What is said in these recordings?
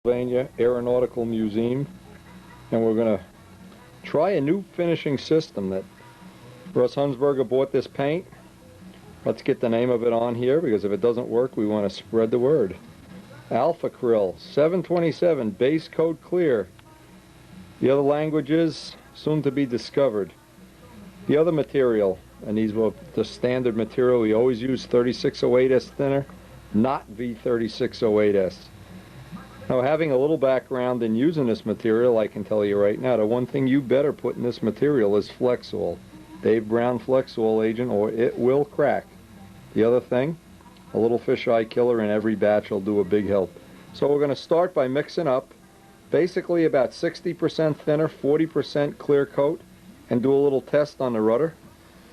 Pennsylvania Aeronautical Museum, and we're going to try a new finishing system that Russ Hunsberger bought this paint. Let's get the name of it on here, because if it doesn't work, we want to spread the word. Alpha Acryl 727 base coat clear. The other languages soon to be discovered. The other material, and these were the standard material, we always use 3608S thinner, not V3608S. Now, having a little background in using this material, I can tell you right now, the one thing you better put in this material is Flexol. Dave Brown Flexol agent, or it will crack. The other thing, a little fisheye killer in every batch will do a big help. So we're going to start by mixing up basically about 60% thinner, 40% clear coat, and do a little test on the rudder.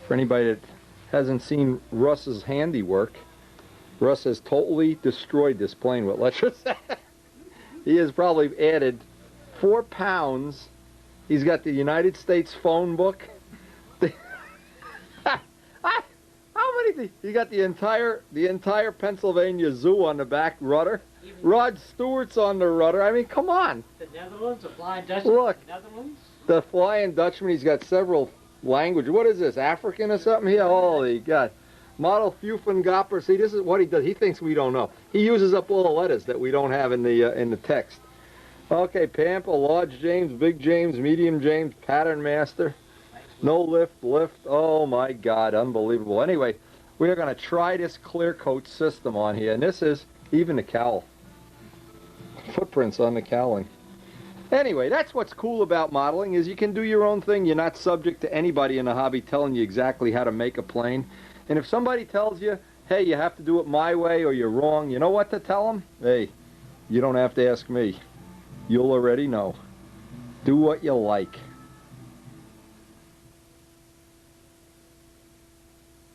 For anybody that hasn't seen Russ's handiwork, Russ has totally destroyed this plane with electricity. He has probably added 4 pounds. He's got the United States phone book. How many? You got the entire Pennsylvania Zoo on the back rudder. Rod Stewart's on the rudder. I mean, come on. The Netherlands, the Flying Dutchman. Look, the Netherlands. The Flying Dutchman. He's got several languages. What is this? African or something? Here, holy God. Model Fufengopper. See, this is what he does. He thinks we don't know. He uses up all the letters that we don't have in the text. Okay, Pampa, Large James, Big James, Medium James, Pattern Master. No lift. Oh my God, unbelievable. Anyway, we are going to try this clear coat system on here, and this is even the cowl. Footprints on the cowling. Anyway, that's what's cool about modeling, is you can do your own thing. You're not subject to anybody in the hobby telling you exactly how to make a plane. And if somebody tells you, hey, you have to do it my way or you're wrong, you know what to tell them? Hey, you don't have to ask me. You'll already know. Do what you like.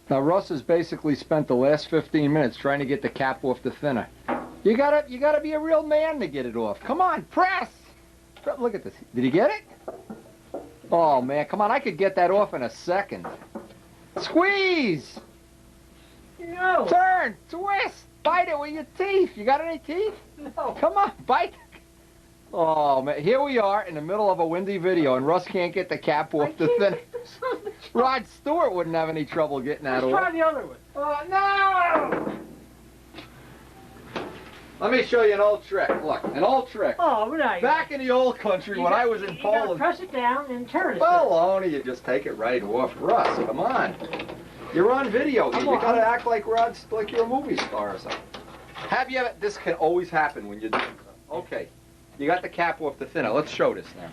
Now, Russ has basically spent the last 15 minutes trying to get the cap off the thinner. You gotta be a real man to get it off. Come on, press! Look at this. Did he get it? Oh, man, come on. I could get that off in a second. Squeeze! No. Turn! Twist! Bite it with your teeth. You got any teeth? No. Come on, bite. Oh, man. Here we are in the middle of a windy video, and Russ can't get the cap off the thinner. Rod Stewart wouldn't have any trouble getting that off. Let's try the other one. Oh, no! Let me show you an old trick. Look, an old trick. Oh, right. Back in the old country when I was in Poland. You gotta press it down and turn it. Baloney, you just take it right off. Russ, come on. You're on video here. You gotta act like like you're a movie star or something. Have you ever, this can always happen when you're doing something. Okay, you got the cap off the thinner. Let's show this now.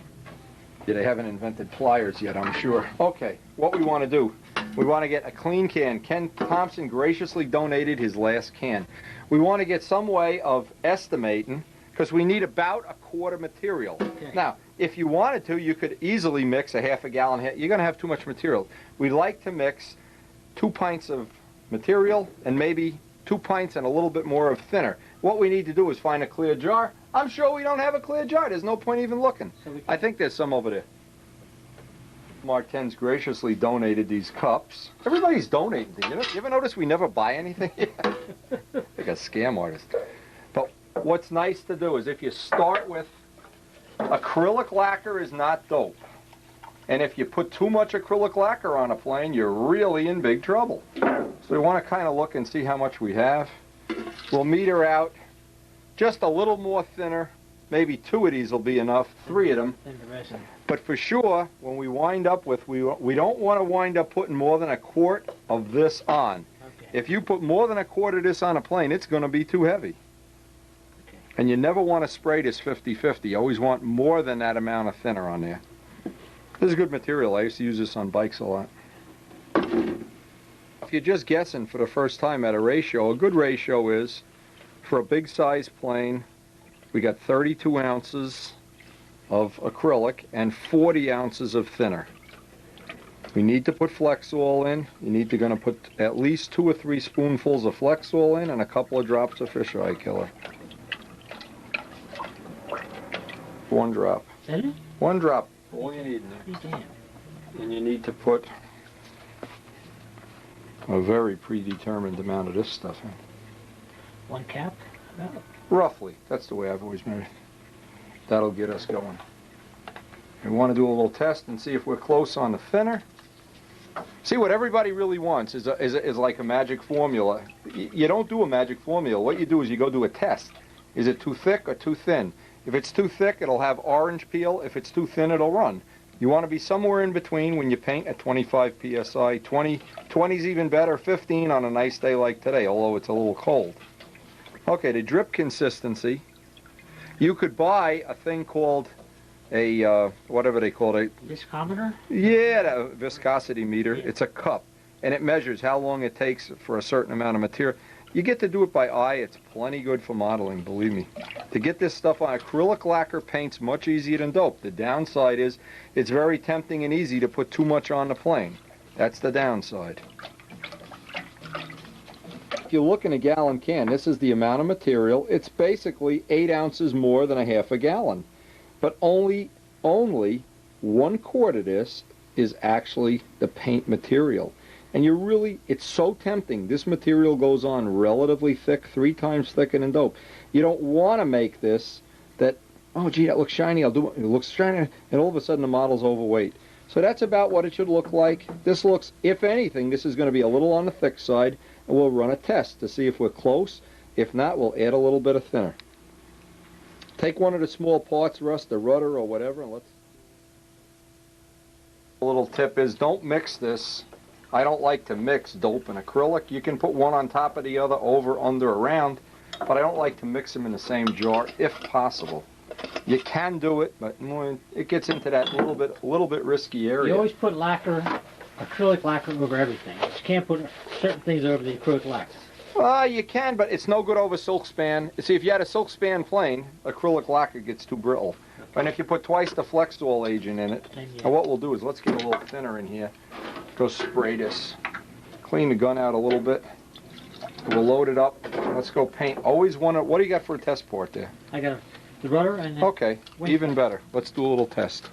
Yeah, they haven't invented pliers yet, I'm sure. Okay, what we want to do, we want to get a clean can. Ken Thompson graciously donated his last can. We want to get some way of estimating, because we need about a quart of material. Okay. Now, if you wanted to, you could easily mix a half a gallon. You're going to have too much material. We like to mix 2 pints of material and maybe 2 pints and a little bit more of thinner. What we need to do is find a clear jar. I'm sure we don't have a clear jar. There's no point even looking. So I think there's some over there. Martin's graciously donated these cups. Everybody's donating things. You ever notice we never buy anything? Like a scam artist. But what's nice to do is if you start with acrylic lacquer is not dope. And if you put too much acrylic lacquer on a plane, you're really in big trouble. So we want to kind of look and see how much we have. We'll meter out just a little more thinner. Maybe 2 of these will be enough, 3 of them. But for sure, when we wind up with, we don't want to wind up putting more than a quart of this on. Okay. If you put more than a quart of this on a plane, it's going to be too heavy. Okay. And you never want to spray this 50-50. You always want more than that amount of thinner on there. This is good material. I used to use this on bikes a lot. If you're just guessing for the first time at a ratio, a good ratio is, for a big size plane, we got 32 ounces of acrylic and 40 ounces of thinner. We need to put Flexol in. You need to put at least 2 or 3 spoonfuls of Flexol in and a couple of drops of fisheye killer. 1 drop. Is that it? 1 drop. All you need in there. Damn. And you need to put a very predetermined amount of this stuff in. 1 cap? About. Roughly. That's the way I've always made it. That'll get us going. We want to do a little test and see if we're close on the thinner. See, what everybody really wants is like a magic formula. You don't do a magic formula. What you do is you go do a test. Is it too thick or too thin? If it's too thick, it'll have orange peel. If it's too thin, it'll run. You want to be somewhere in between when you paint at 25 psi. 20 is even better, 15 on a nice day like today, although it's a little cold. Okay, the drip consistency. You could buy a thing called a, whatever they call it. Viscometer? Yeah, a viscosity meter. It's a cup, and it measures how long it takes for a certain amount of material. You get to do it by eye. It's plenty good for modeling, believe me. To get this stuff on acrylic lacquer paint's much easier than dope. The downside is it's very tempting and easy to put too much on the plane. That's the downside. If you look in a gallon can, this is the amount of material. It's basically 8 ounces more than a half a gallon. But only 1 quart of this is actually the paint material. And it's so tempting. This material goes on relatively thick, 3 times thicker than dope. You don't want to make this that, oh gee, that looks shiny, I'll do it. It looks shiny, and all of a sudden the model's overweight. So that's about what it should look like. This looks, if anything, this is going to be a little on the thick side, and we'll run a test to see if we're close. If not, we'll add a little bit of thinner. Take one of the small parts, Russ, the rudder or whatever, and let's... A little tip is don't mix this. I don't like to mix dope and acrylic. You can put one on top of the other, over, under, around, but I don't like to mix them in the same jar if possible. You can do it, but it gets into that little bit risky area. You always put lacquer, acrylic lacquer over everything. You can't put certain things over the acrylic lacquer. You can, but it's no good over silk span. See, if you had a silk span plane, acrylic lacquer gets too brittle. And if you put twice the Flexol agent in it, and what we'll do is let's get a little thinner in here. Go spray this. Clean the gun out a little bit. We'll load it up. Let's go paint. Always want to... What do you got for a test port there? I got the rudder and the... Okay, even better. Let's do a little test.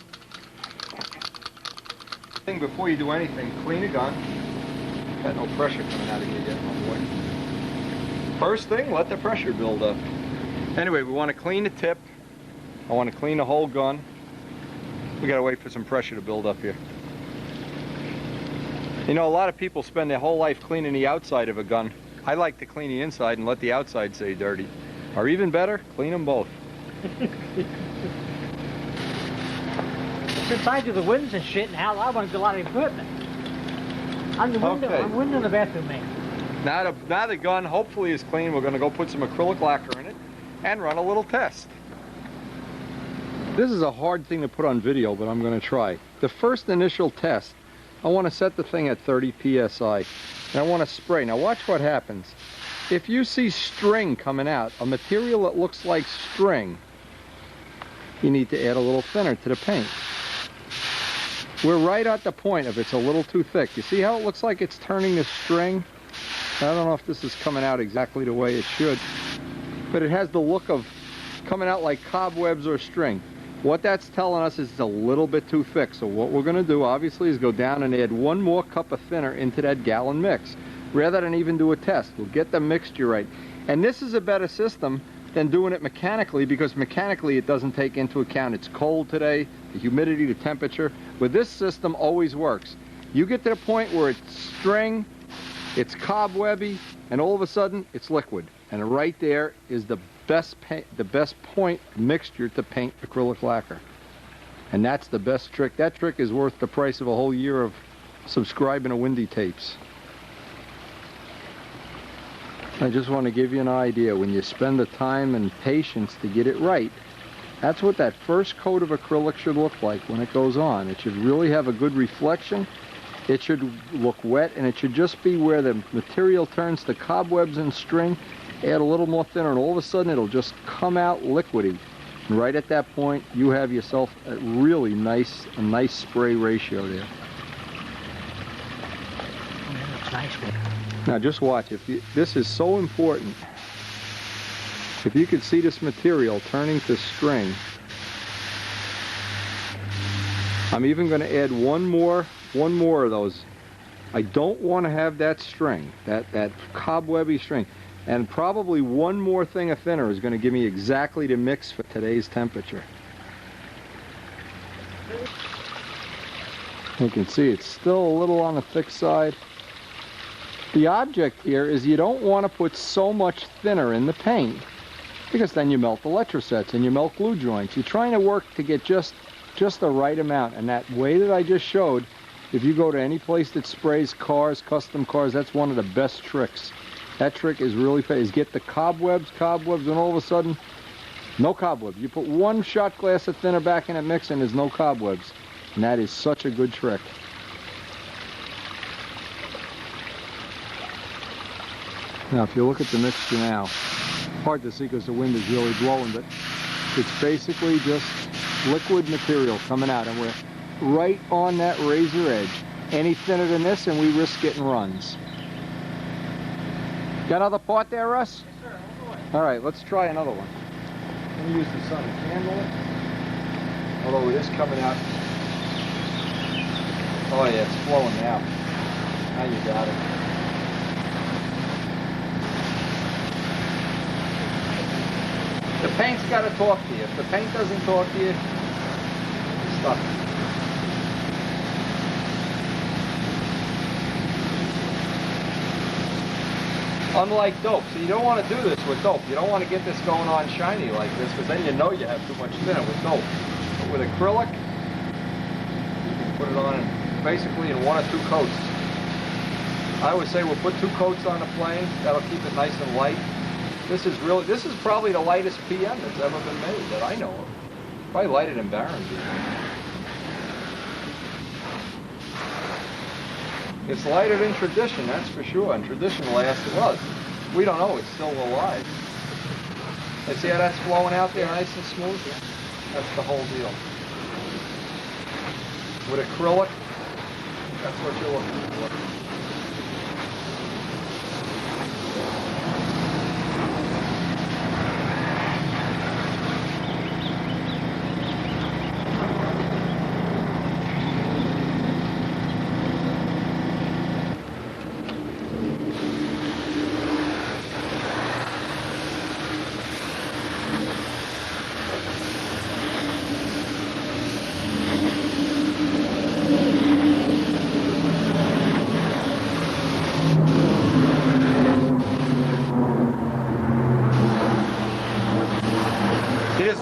Before you do anything, clean the gun. Got no pressure coming out of here yet, my boy. First thing, let the pressure build up. Anyway, we want to clean the tip. I want to clean the whole gun. We got to wait for some pressure to build up here. You know, a lot of people spend their whole life cleaning the outside of a gun. I like to clean the inside and let the outside stay dirty. Or even better, clean them both. Since I do the windows and shit, and how I want to do a lot of equipment. I'm the window. Okay. I'm window in the bathroom man. Now the gun hopefully is clean. We're going to go put some acrylic lacquer in it and run a little test. This is a hard thing to put on video, but I'm going to try. The first initial test, I want to set the thing at 30 psi, and I want to spray. Now watch what happens. If you see string coming out, a material that looks like string, you need to add a little thinner to the paint. We're right at the point of it's a little too thick. You see how it looks like it's turning the string? I don't know if this is coming out exactly the way it should, but it has the look of coming out like cobwebs or string. What that's telling us is it's a little bit too thick. So what we're going to do, obviously, is go down and add 1 more cup of thinner into that gallon mix, rather than even do a test. We'll get the mixture right. And this is a better system than doing it mechanically, because mechanically it doesn't take into account it's cold today, the humidity, the temperature. With this system, always works. You get to the point where it's string, it's cobwebby, and all of a sudden it's liquid. And right there is the best point mixture to paint acrylic lacquer. And that's the best trick. That trick is worth the price of a whole year of subscribing to Windy Tapes. I just want to give you an idea. When you spend the time and patience to get it right, that's what that first coat of acrylic should look like when it goes on. It should really have a good reflection. It should look wet, and it should just be where the material turns to cobwebs and string. Add a little more thinner, and all of a sudden it'll just come out liquidy. And right at that point, you have yourself a really nice spray ratio there. Nice. Now just watch. This is so important. If you could see this material turning to string, I'm even going to add one more of those. I don't want to have that string, that cobwebby string. And probably 1 more thing of thinner is going to give me exactly the mix for today's temperature. You can see it's still a little on the thick side. The object here is you don't want to put so much thinner in the paint, because then you melt electrosets and you melt glue joints. You're trying to work to get just the right amount, and that way that I just showed, if you go to any place that sprays cars, custom cars, that's one of the best tricks. That trick is really fast, is get the cobwebs, and all of a sudden, no cobwebs. You put one shot glass of thinner back in that mix and there's no cobwebs. And that is such a good trick. Now, if you look at the mixture now, hard to see because the wind is really blowing, but it's basically just liquid material coming out, and we're right on that razor edge. Any thinner than this and we risk getting runs. Got another part there, Russ? Yes, sir. All right, let's try another one. Let me use the sun to handle it. Although it is coming out. Oh yeah, it's flowing now. Now you got it. The paint's got to talk to you. If the paint doesn't talk to you, you're stuck. Unlike dope. So you don't want to do this with dope. You don't want to get this going on shiny like this, because then you know you have too much thinner with dope. But with acrylic, you can put it on basically in 1 or 2 coats. I always say we'll put 2 coats on the plane. That'll keep it nice and light. This is probably the lightest PM that's ever been made that I know of. Probably lighter than Barron's. It's lighter than tradition, that's for sure. And tradition lasted, well, we don't know, it's still alive. You see how that's flowing out there nice and smooth? Yeah. That's the whole deal. With acrylic, that's what you're looking for.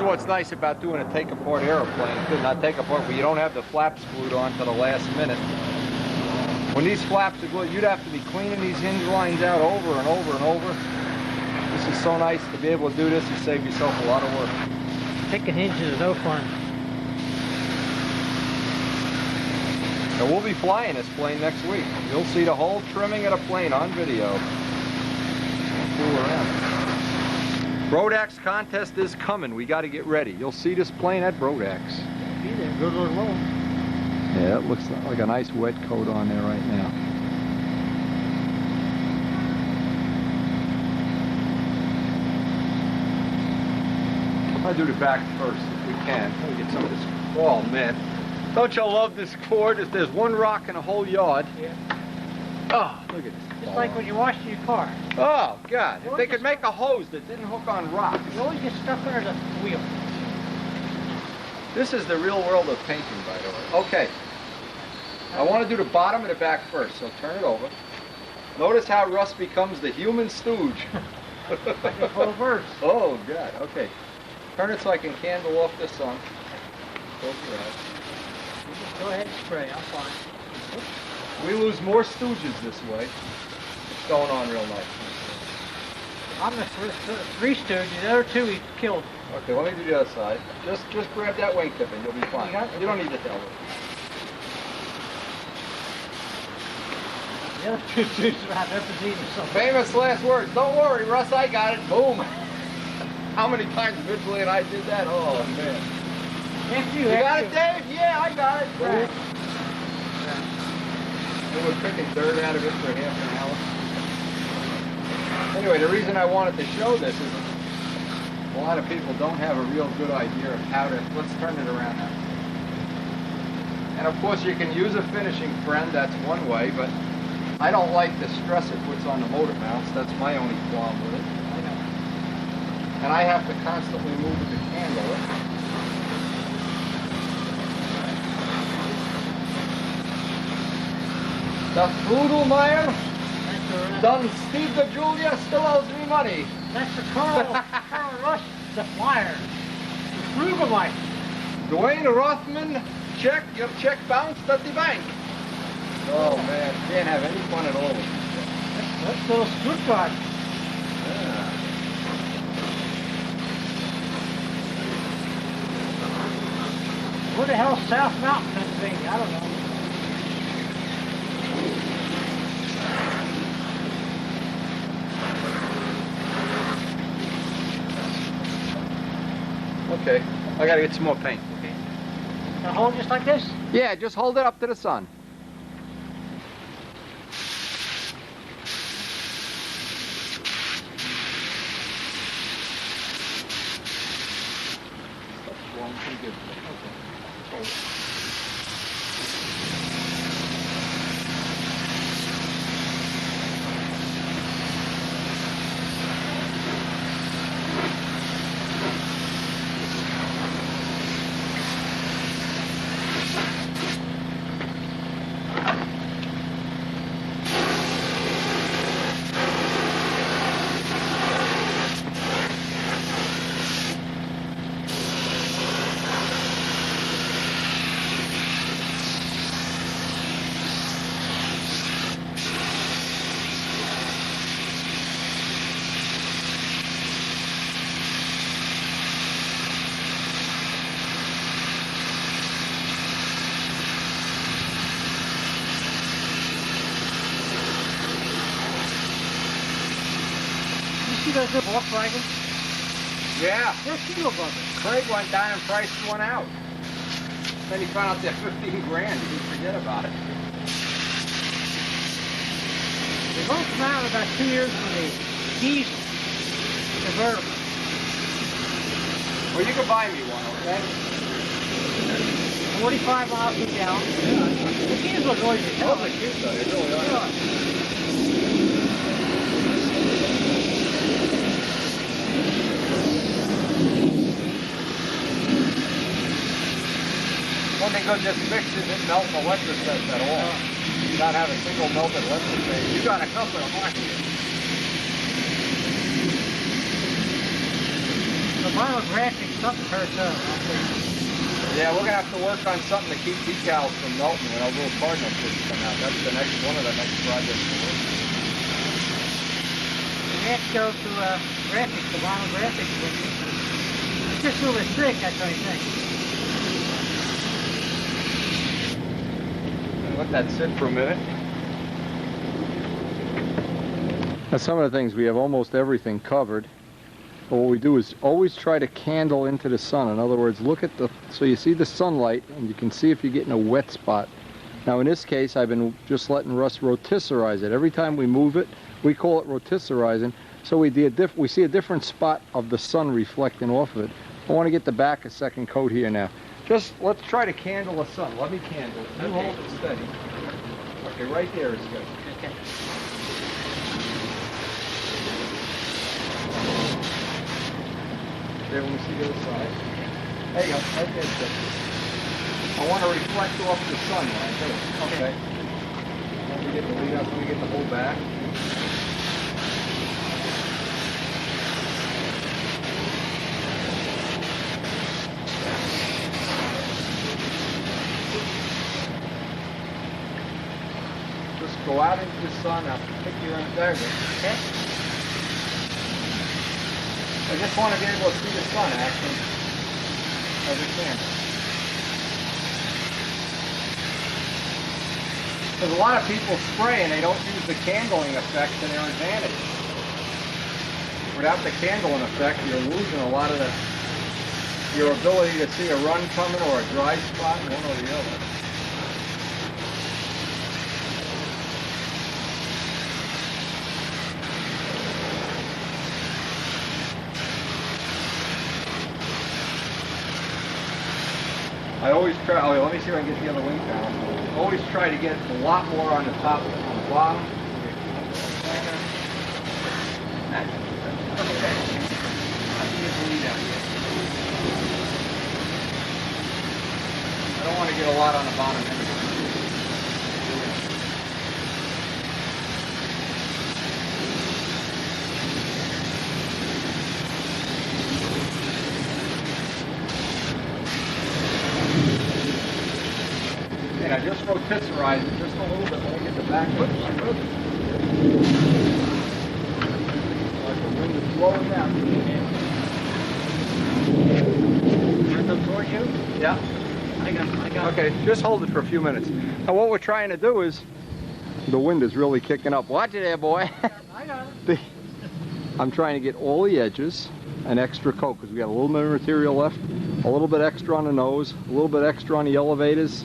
What's nice about doing a take-apart airplane, not take-apart, but you don't have the flaps glued on to the last minute. When these flaps are glued, you'd have to be cleaning these hinge lines out over and over and over. This is so nice to be able to do this and save yourself a lot of work. Taking hinges is no fun. And we'll be flying this plane next week. You'll see the whole trimming of the plane on video. Don't fool around. Brodak's contest is coming. We got to get ready. You'll see this plane at Brodak's. Be there, good or low. Yeah, it looks like a nice wet coat on there right now. I'll do the back first if we can. Let me get some of this. Oh man, don't you love this cord? If there's one rock in a whole yard. Yeah. Oh, look at this. It's like when you wash your car. Oh, God. If they could make a hose that didn't hook on rocks. You always get stuck under the wheel. This is the real world of painting, by the way. Okay. I want to do the bottom and the back first, so turn it over. Notice how Russ becomes the human stooge. Like a full verse. Oh, God. Okay. Turn it so I can candle off this on. Close your eyes. You just go ahead and spray. I'm fine. We lose more stooges this way. It's going on real nice. I'm the 3 stooges. The other 2 he killed. Okay, let me do the other side. Just grab that wingtip and you'll be fine. You don't need to tell me. The other 2 stooges have empathy or something. Famous last words. Don't worry, Russ, I got it. Boom. How many times Vigilante and I did that? Oh, man. After You got it, Dave? Yeah, I got it. Right. We were picking dirt out of it for half an hour. Anyway, the reason I wanted to show this is a lot of people don't have a real good idea of how to... Let's turn it around now. And of course you can use a finishing friend, that's one way, but I don't like the stress it puts on the motor mounts. That's my only qualm with it. And I have to constantly move it to handle it. The Frudelmeyer That's done Steve the Julia still owes me money. the Carl Rush supplier. The Frugalmeister. Dwayne Rothman, your check bounced at the bank. Oh man, can't have any fun at all with this. Let's go to Stuttgart. Yeah. Where the hell's South Mountain, Pennsylvania? I don't know. Okay, I gotta get some more paint. Okay. Can I hold it just like this? Yeah, just hold it up to the sun. You see those little Volkswagen? Yeah. They're kilo buggers. Craig went down and priced one out. Then he found out they're 15 grand. He didn't forget about it. They both come out in about 2 years from the diesel convertible. Well, you can buy me one, okay? 45 miles per gallon. The diesel is always a hell of a cute though. They really are. One thing good, this mix isn't melting electric sets at all. Not have a single melted electric set. You got a couple of mine here. The vinyl graphic, something hurts up. Yeah, we're gonna have to work on something to keep decals from melting when our little Cardinal kids come out. That's the next one of the next projects to work on. The next go to graphics, the vinyl graphics. It's just a little bit thick, that's what I think. Let that sit for a minute. Now some of the things, we have almost everything covered. But what we do is always try to candle into the sun. In other words, look at so you see the sunlight and you can see if you're getting a wet spot. Now in this case, I've been just letting Russ rotisserize it. Every time we move it, we call it rotisserizing. So we see a different spot of the sun reflecting off of it. I want to get the back a second coat here now. Just, let's try to candle the sun. Let me candle it. You hold it steady. Okay, right there is good. Okay. There, when we see the other side. There you go, right there. Good. I want to reflect off the sun right there. Okay. Let me get the lead up, let me get the whole back. Just go out into the sun, I'll pick you in there. Okay. I just want to be able to see the sun acting as it can. Because a lot of people spray and they don't use the candling effect to their advantage. Without the candling effect, you're losing a lot of your ability to see a run coming or a dry spot, one or the other. I always try, let me see if I can get the other wing down. Always try to get a lot more on the top than on the bottom. I don't want to get a lot on the bottom anyway. I just rotisserized it just a little bit. Let me get the back. Oops. Like the wind is blowing out. Turn them toward you? Yeah. I got it. Okay, just hold it for a few minutes. Now what we're trying to do is, the wind is really kicking up. Watch it there, boy. I got it. I'm trying to get all the edges an extra coat because we got a little bit of material left, a little bit extra on the nose, a little bit extra on the elevators.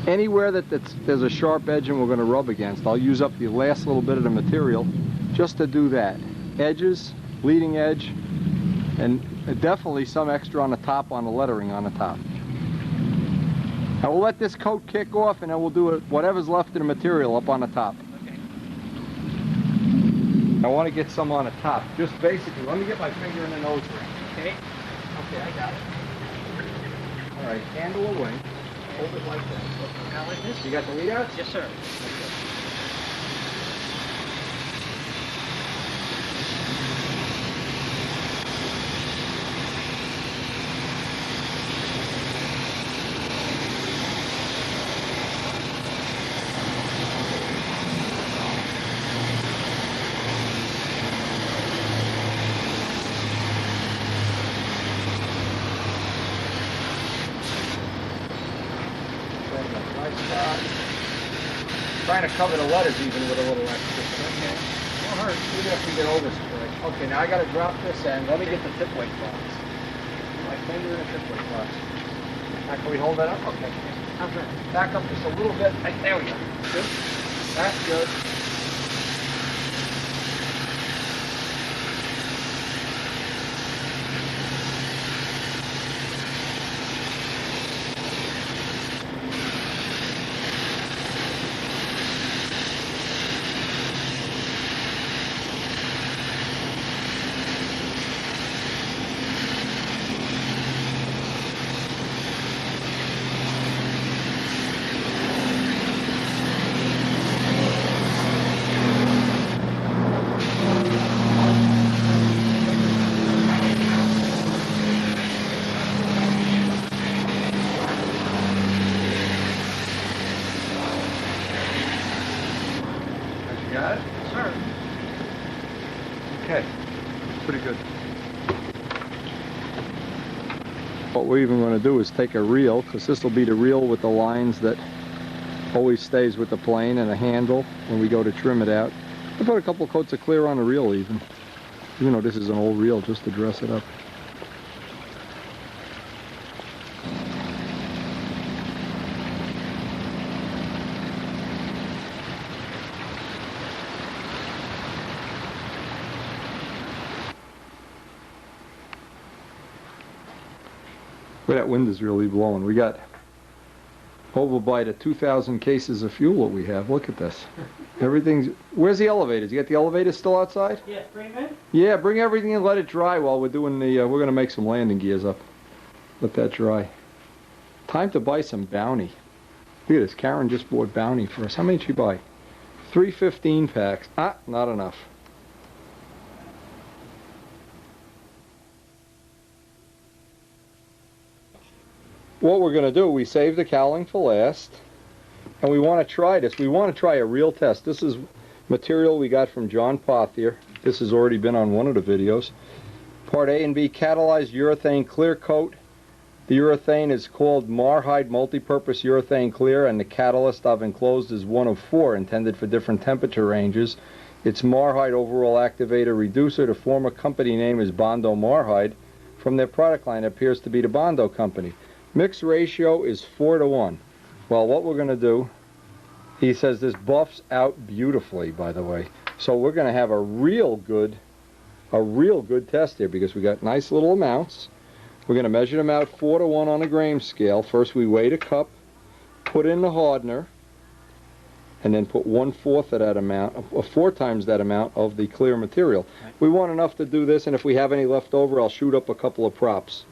Anywhere there's a sharp edge and we're going to rub against, I'll use up the last little bit of the material just to do that. Edges, leading edge, and definitely some extra on the top on the lettering on the top. Now we'll let this coat kick off and then we'll do whatever's left of the material up on the top. Okay. I want to get some on the top. Just basically, let me get my finger in the nose ring. Okay. Okay, I got it. All right, handle away. Hold it like that. Now like this? You got the lead outs? Yes, sir. Trying to cover the letters even with a little extra. Okay. Won't hurt. Even if we get overspray. Okay, now I got to drop this end. Let me get the tip weight box. My finger in the tip weight box. Now can we hold that up? Okay. How's that? Back up just a little bit. There we go. Good. That's good. Got it? Sir. Okay, pretty good. What we're even going to do is take a reel, because this will be the reel with the lines that always stays with the plane, and a handle when we go to trim it out. I'll put a couple coats of clear on the reel even though this is an old reel, just to dress it up. Boy, that wind is really blowing. We got over by the 2,000 cases of fuel that we have. Look at this. Everything's... Where's the elevators? You got the elevators still outside? Yes, bring them in. Yeah, bring everything and let it dry while we're doing the... we're going to make some landing gears up. Let that dry. Time to buy some Bounty. Look at this. Karen just bought Bounty for us. How many did she buy? 3 15 packs. Ah, not enough. What we're going to do, we save the cowling for last, and we want to try this. We want to try a real test. This is material we got from John Pothier. This has already been on one of the videos. Part A and B, catalyzed urethane clear coat. The urethane is called Marhide Multipurpose Urethane Clear, and the catalyst I've enclosed is one of 4 intended for different temperature ranges. It's Marhide Overall Activator Reducer. The former company name is Bondo Marhide. From their product line, it appears to be the Bondo company. Mix ratio is 4:1. Well, what we're going to do, he says this buffs out beautifully, by the way. So we're going to have a real good test here, because we got nice little amounts. We're going to measure them out 4:1 on a grain scale. First we weigh a cup, put in the hardener, and then put 1/4 of that amount, or 4 times that amount of the clear material. Right. We want enough to do this, and if we have any left over, I'll shoot up a couple of props.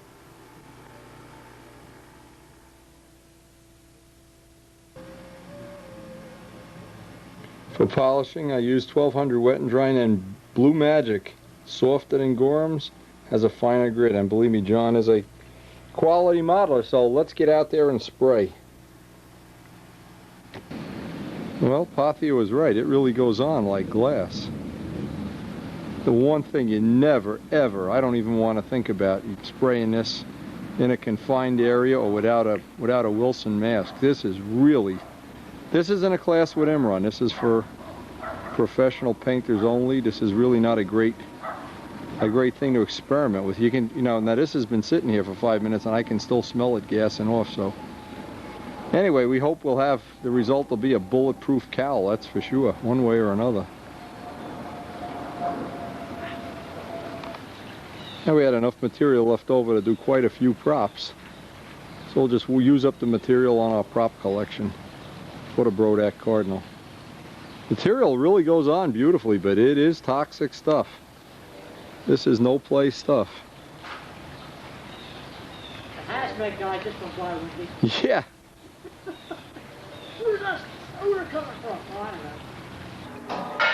For polishing, I use 1200 wet and dry, and Blue Magic, softer than Gorham's, has a finer grit. And believe me, John is a quality modeler, so let's get out there and spray. Well, Pathia was right. It really goes on like glass. The one thing you never, ever, I don't even want to think about spraying this in a confined area or without a Wilson mask. This isn't a class with Imran. This is for professional painters only. This is really not a great thing to experiment with. You can, now this has been sitting here for 5 minutes and I can still smell it gassing off. So anyway, we hope the result will be a bulletproof cowl. That's for sure, one way or another. And we had enough material left over to do quite a few props. So we'll use up the material on our prop collection for the Brodak Cardinal. Material really goes on beautifully, but it is toxic stuff. This is no play stuff. The hazmat guy just went by with me. Yeah. Where's it coming from? Oh, I don't know.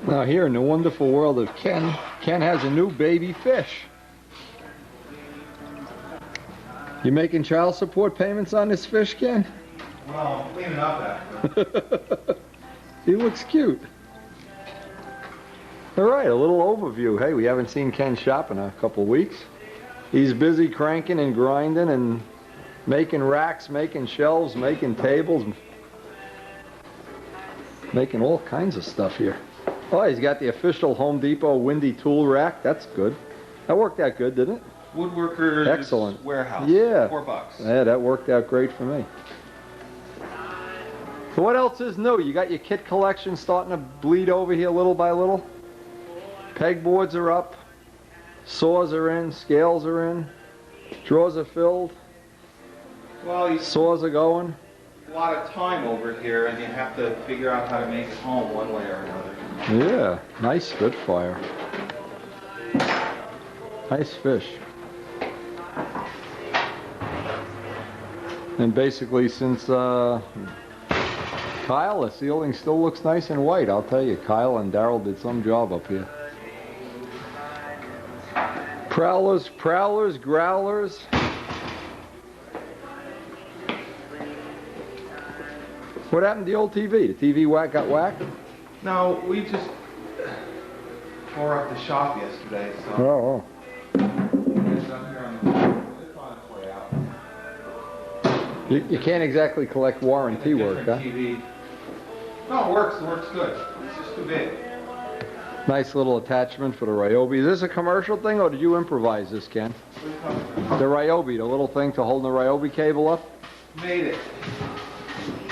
Now here in the wonderful world of Ken has a new baby fish. You making child support payments on this fish, Ken? Well, I'm cleaning up after. He looks cute. All right, a little overview. Hey, we haven't seen Ken shop in a couple of weeks. He's busy cranking and grinding and making racks, making shelves, making tables, making all kinds of stuff here. Oh, he's got the official Home Depot windy tool rack. That's good. That worked out good, didn't it? Woodworkers Excellent. Warehouse. Yeah. $4. Yeah, that worked out great for me. So what else is new? You got your kit collection starting to bleed over here little by little. Pegboards are up. Saws are in. Scales are in. Drawers are filled. Well, you Saws are going. a lot of time over here, and you have to figure out how to make it home one way or another. Yeah, nice Spitfire. Nice fish. And basically since Kyle, the ceiling still looks nice and white. I'll tell you, Kyle and Daryl did some job up here. Prowlers, growlers. What happened to the old TV? The TV got whacked? No, we just tore up the shop yesterday, so Oh. it's up here on the it's on its way out. You can't exactly collect warranty It's a work, different huh? TV. No, it works good. It's just too big. Nice little attachment for the Ryobi. Is this a commercial thing, or did you improvise this, Ken? The Ryobi, the little thing to hold the Ryobi cable up? Made it.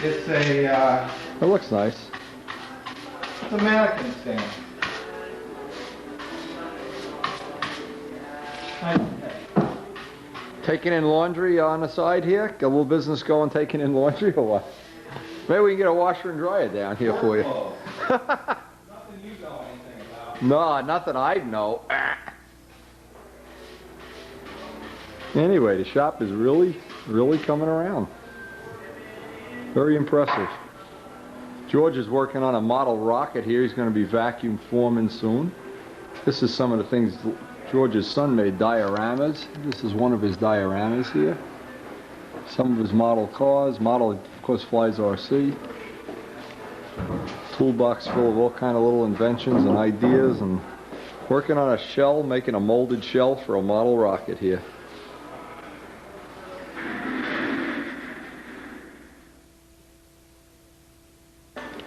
It's a It looks nice. it's a mannequin stand. Taking in laundry on the side here? Got a little business going taking in laundry or what? Maybe we can get a washer and dryer down here for you. Nothing you know anything about. No, nothing I know. Anyway, the shop is really coming around. Very impressive. George is working on a model rocket here. He's going to be vacuum forming soon. This is some of the things George's son made, dioramas. This is one of his dioramas here. Some of his model cars. Model, of course, flies RC. Toolbox full of all kind of little inventions and ideas, and working on a shell, making a molded shell for a model rocket here.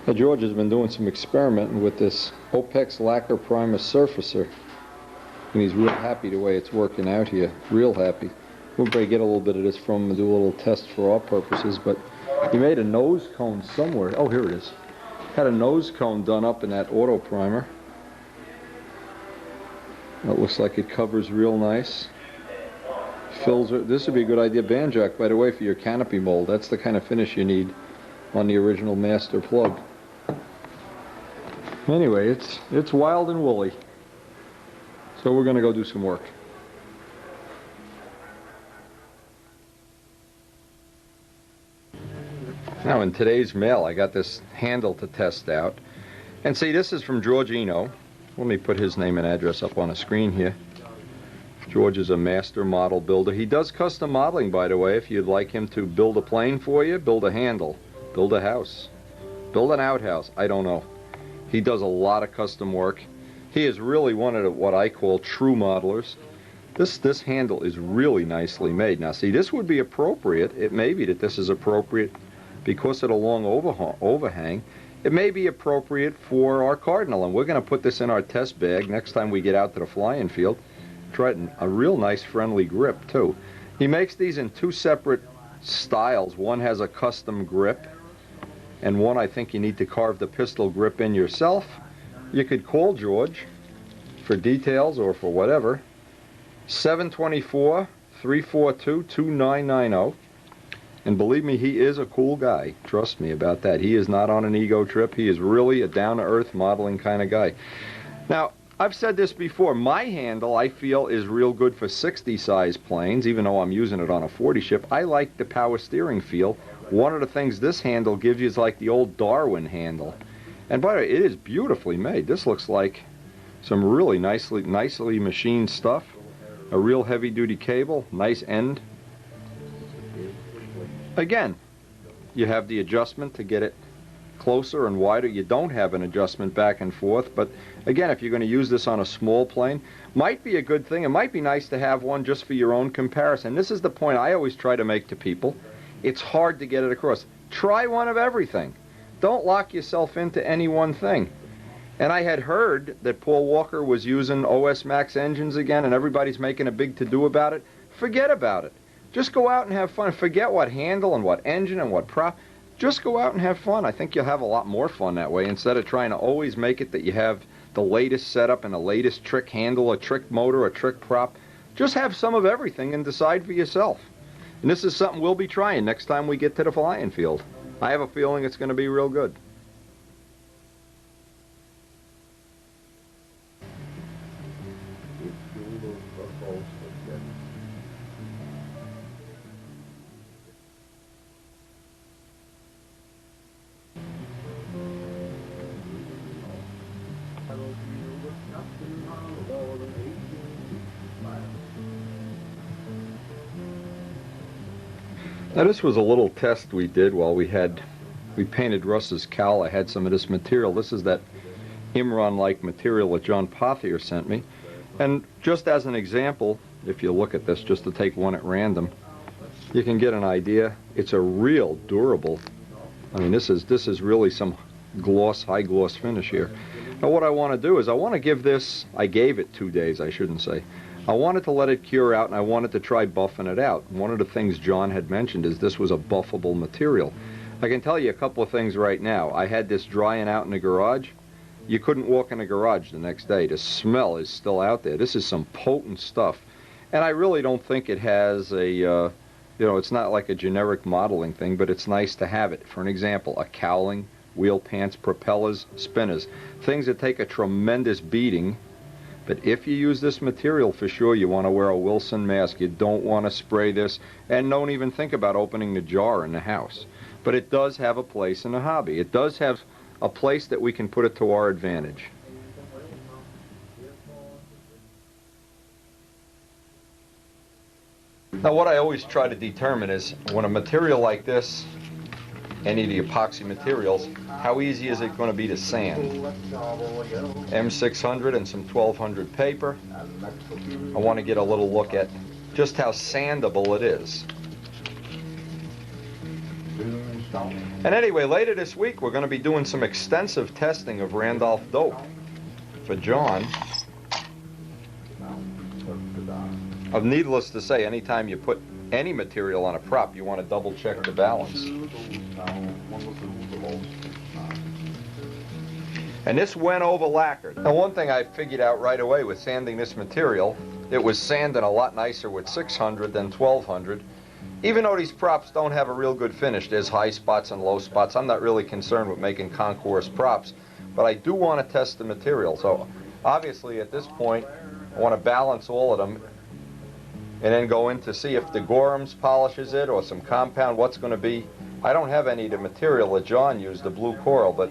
Now, George has been doing some experimenting with this Opex lacquer primer surfacer, and he's real happy the way it's working out here. Real happy. We'll probably get a little bit of this from him and do a little test for our purposes, but he made a nose cone somewhere. Oh, here it is. Had a nose cone done up in that auto primer. It looks like it covers real nice. Fills it. This would be a good idea, Banjack, by the way, for your canopy mold. That's the kind of finish you need on the original master plug. Anyway, it's wild and woolly. So we're going to go do some work. Now in today's mail, I got this handle to test out. And see, this is from Georgino. Let me put his name and address up on the screen here. George is a master model builder. He does custom modeling, by the way, if you'd like him to build a plane for you, build a handle, build a house, build an outhouse, I don't know. He does a lot of custom work. He is really one of what I call true modelers. This handle is really nicely made. Now see, this would be appropriate. It may be that this is appropriate because of the long overhang. It may be appropriate for our Cardinal, and we're going to put this in our test bag next time we get out to the flying field. Try a real nice friendly grip too. He makes these in two separate styles. One has a custom grip, and one I think you need to carve the pistol grip in yourself. You could call George for details or for whatever. 724-342-2990. And believe me, he is a cool guy. Trust me about that. He is not on an ego trip. He is really a down-to-earth modeling kind of guy. Now, I've said this before. My handle, I feel, is real good for 60 size planes, even though I'm using it on a 40 ship. I like the power steering feel. One of the things this handle gives you is like the old Darwin handle. And by the way, it is beautifully made. This looks like some really nicely machined stuff. A real heavy-duty cable, nice end. Again, you have the adjustment to get it closer and wider. You don't have an adjustment back and forth, but again, if you're going to use this on a small plane, might be a good thing. It might be nice to have one just for your own comparison. This is the point I always try to make to people. It's hard to get it across. Try one of everything. Don't lock yourself into any one thing. And I had heard that Paul Walker was using OS Max engines again, and everybody's making a big to-do about it. Forget about it. Just go out and have fun. Forget what handle and what engine and what prop. Just go out and have fun. I think you'll have a lot more fun that way, instead of trying to always make it that you have the latest setup and the latest trick handle, a trick motor, a trick prop. Just have some of everything and decide for yourself. And this is something we'll be trying next time we get to the flying field. I have a feeling it's going to be real good. Now this was a little test we did while we painted Russ's cowl. I had some of this material. This is that Imron-like material that John Pothier sent me. And just as an example, if you look at this, just to take one at random, you can get an idea. It's a real durable. I mean, this is really some gloss, high gloss finish here. Now what I want to do is I want to give this, I gave it 2 days, I shouldn't say. I wanted to let it cure out, and I wanted to try buffing it out. One of the things John had mentioned is this was a buffable material. I can tell you a couple of things right now. I had this drying out in the garage. You couldn't walk in the garage the next day. The smell is still out there. This is some potent stuff. And I really don't think it has a, you know, it's not like a generic modeling thing, but it's nice to have it. For an example, a cowling, wheel pants, propellers, spinners. Things that take a tremendous beating. But if you use this material, for sure, you want to wear a Wilson mask. You don't want to spray this, and don't even think about opening the jar in the house. But it does have a place in the hobby. It does have a place that we can put it to our advantage. Now what I always try to determine is when a material like this, any of the epoxy materials, how easy is it going to be to sand? M600 and some 1200 paper. I want to get a little look at just how sandable it is. And anyway, later this week we're going to be doing some extensive testing of Randolph dope for John. Needless to say, anytime you put any material on a prop, you want to double check the balance. And this went over lacquered. Now one thing I figured out right away with sanding this material, it was sanding a lot nicer with 600 than 1200. Even though these props don't have a real good finish, there's high spots and low spots. I'm not really concerned with making concourse props, but I do want to test the material. So obviously at this point, I want to balance all of them and then go in to see if the Gorham's polishes it or some compound, what's going to be. I don't have any of the material that John used, the blue coral, but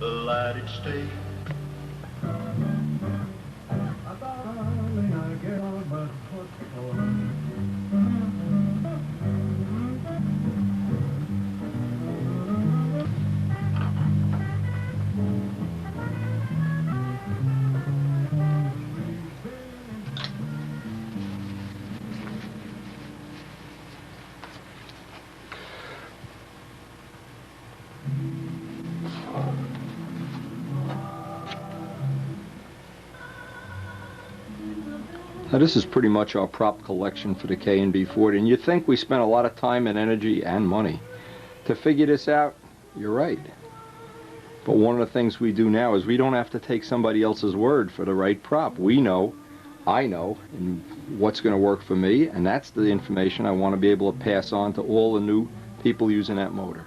let it stay. Darling, I get on, but what's Now this is pretty much our prop collection for the K&B Ford, and you think we spent a lot of time and energy and money to figure this out? You're right. But one of the things we do now is we don't have to take somebody else's word for the right prop. We know, I know, and what's going to work for me, and that's the information I want to be able to pass on to all the new people using that motor.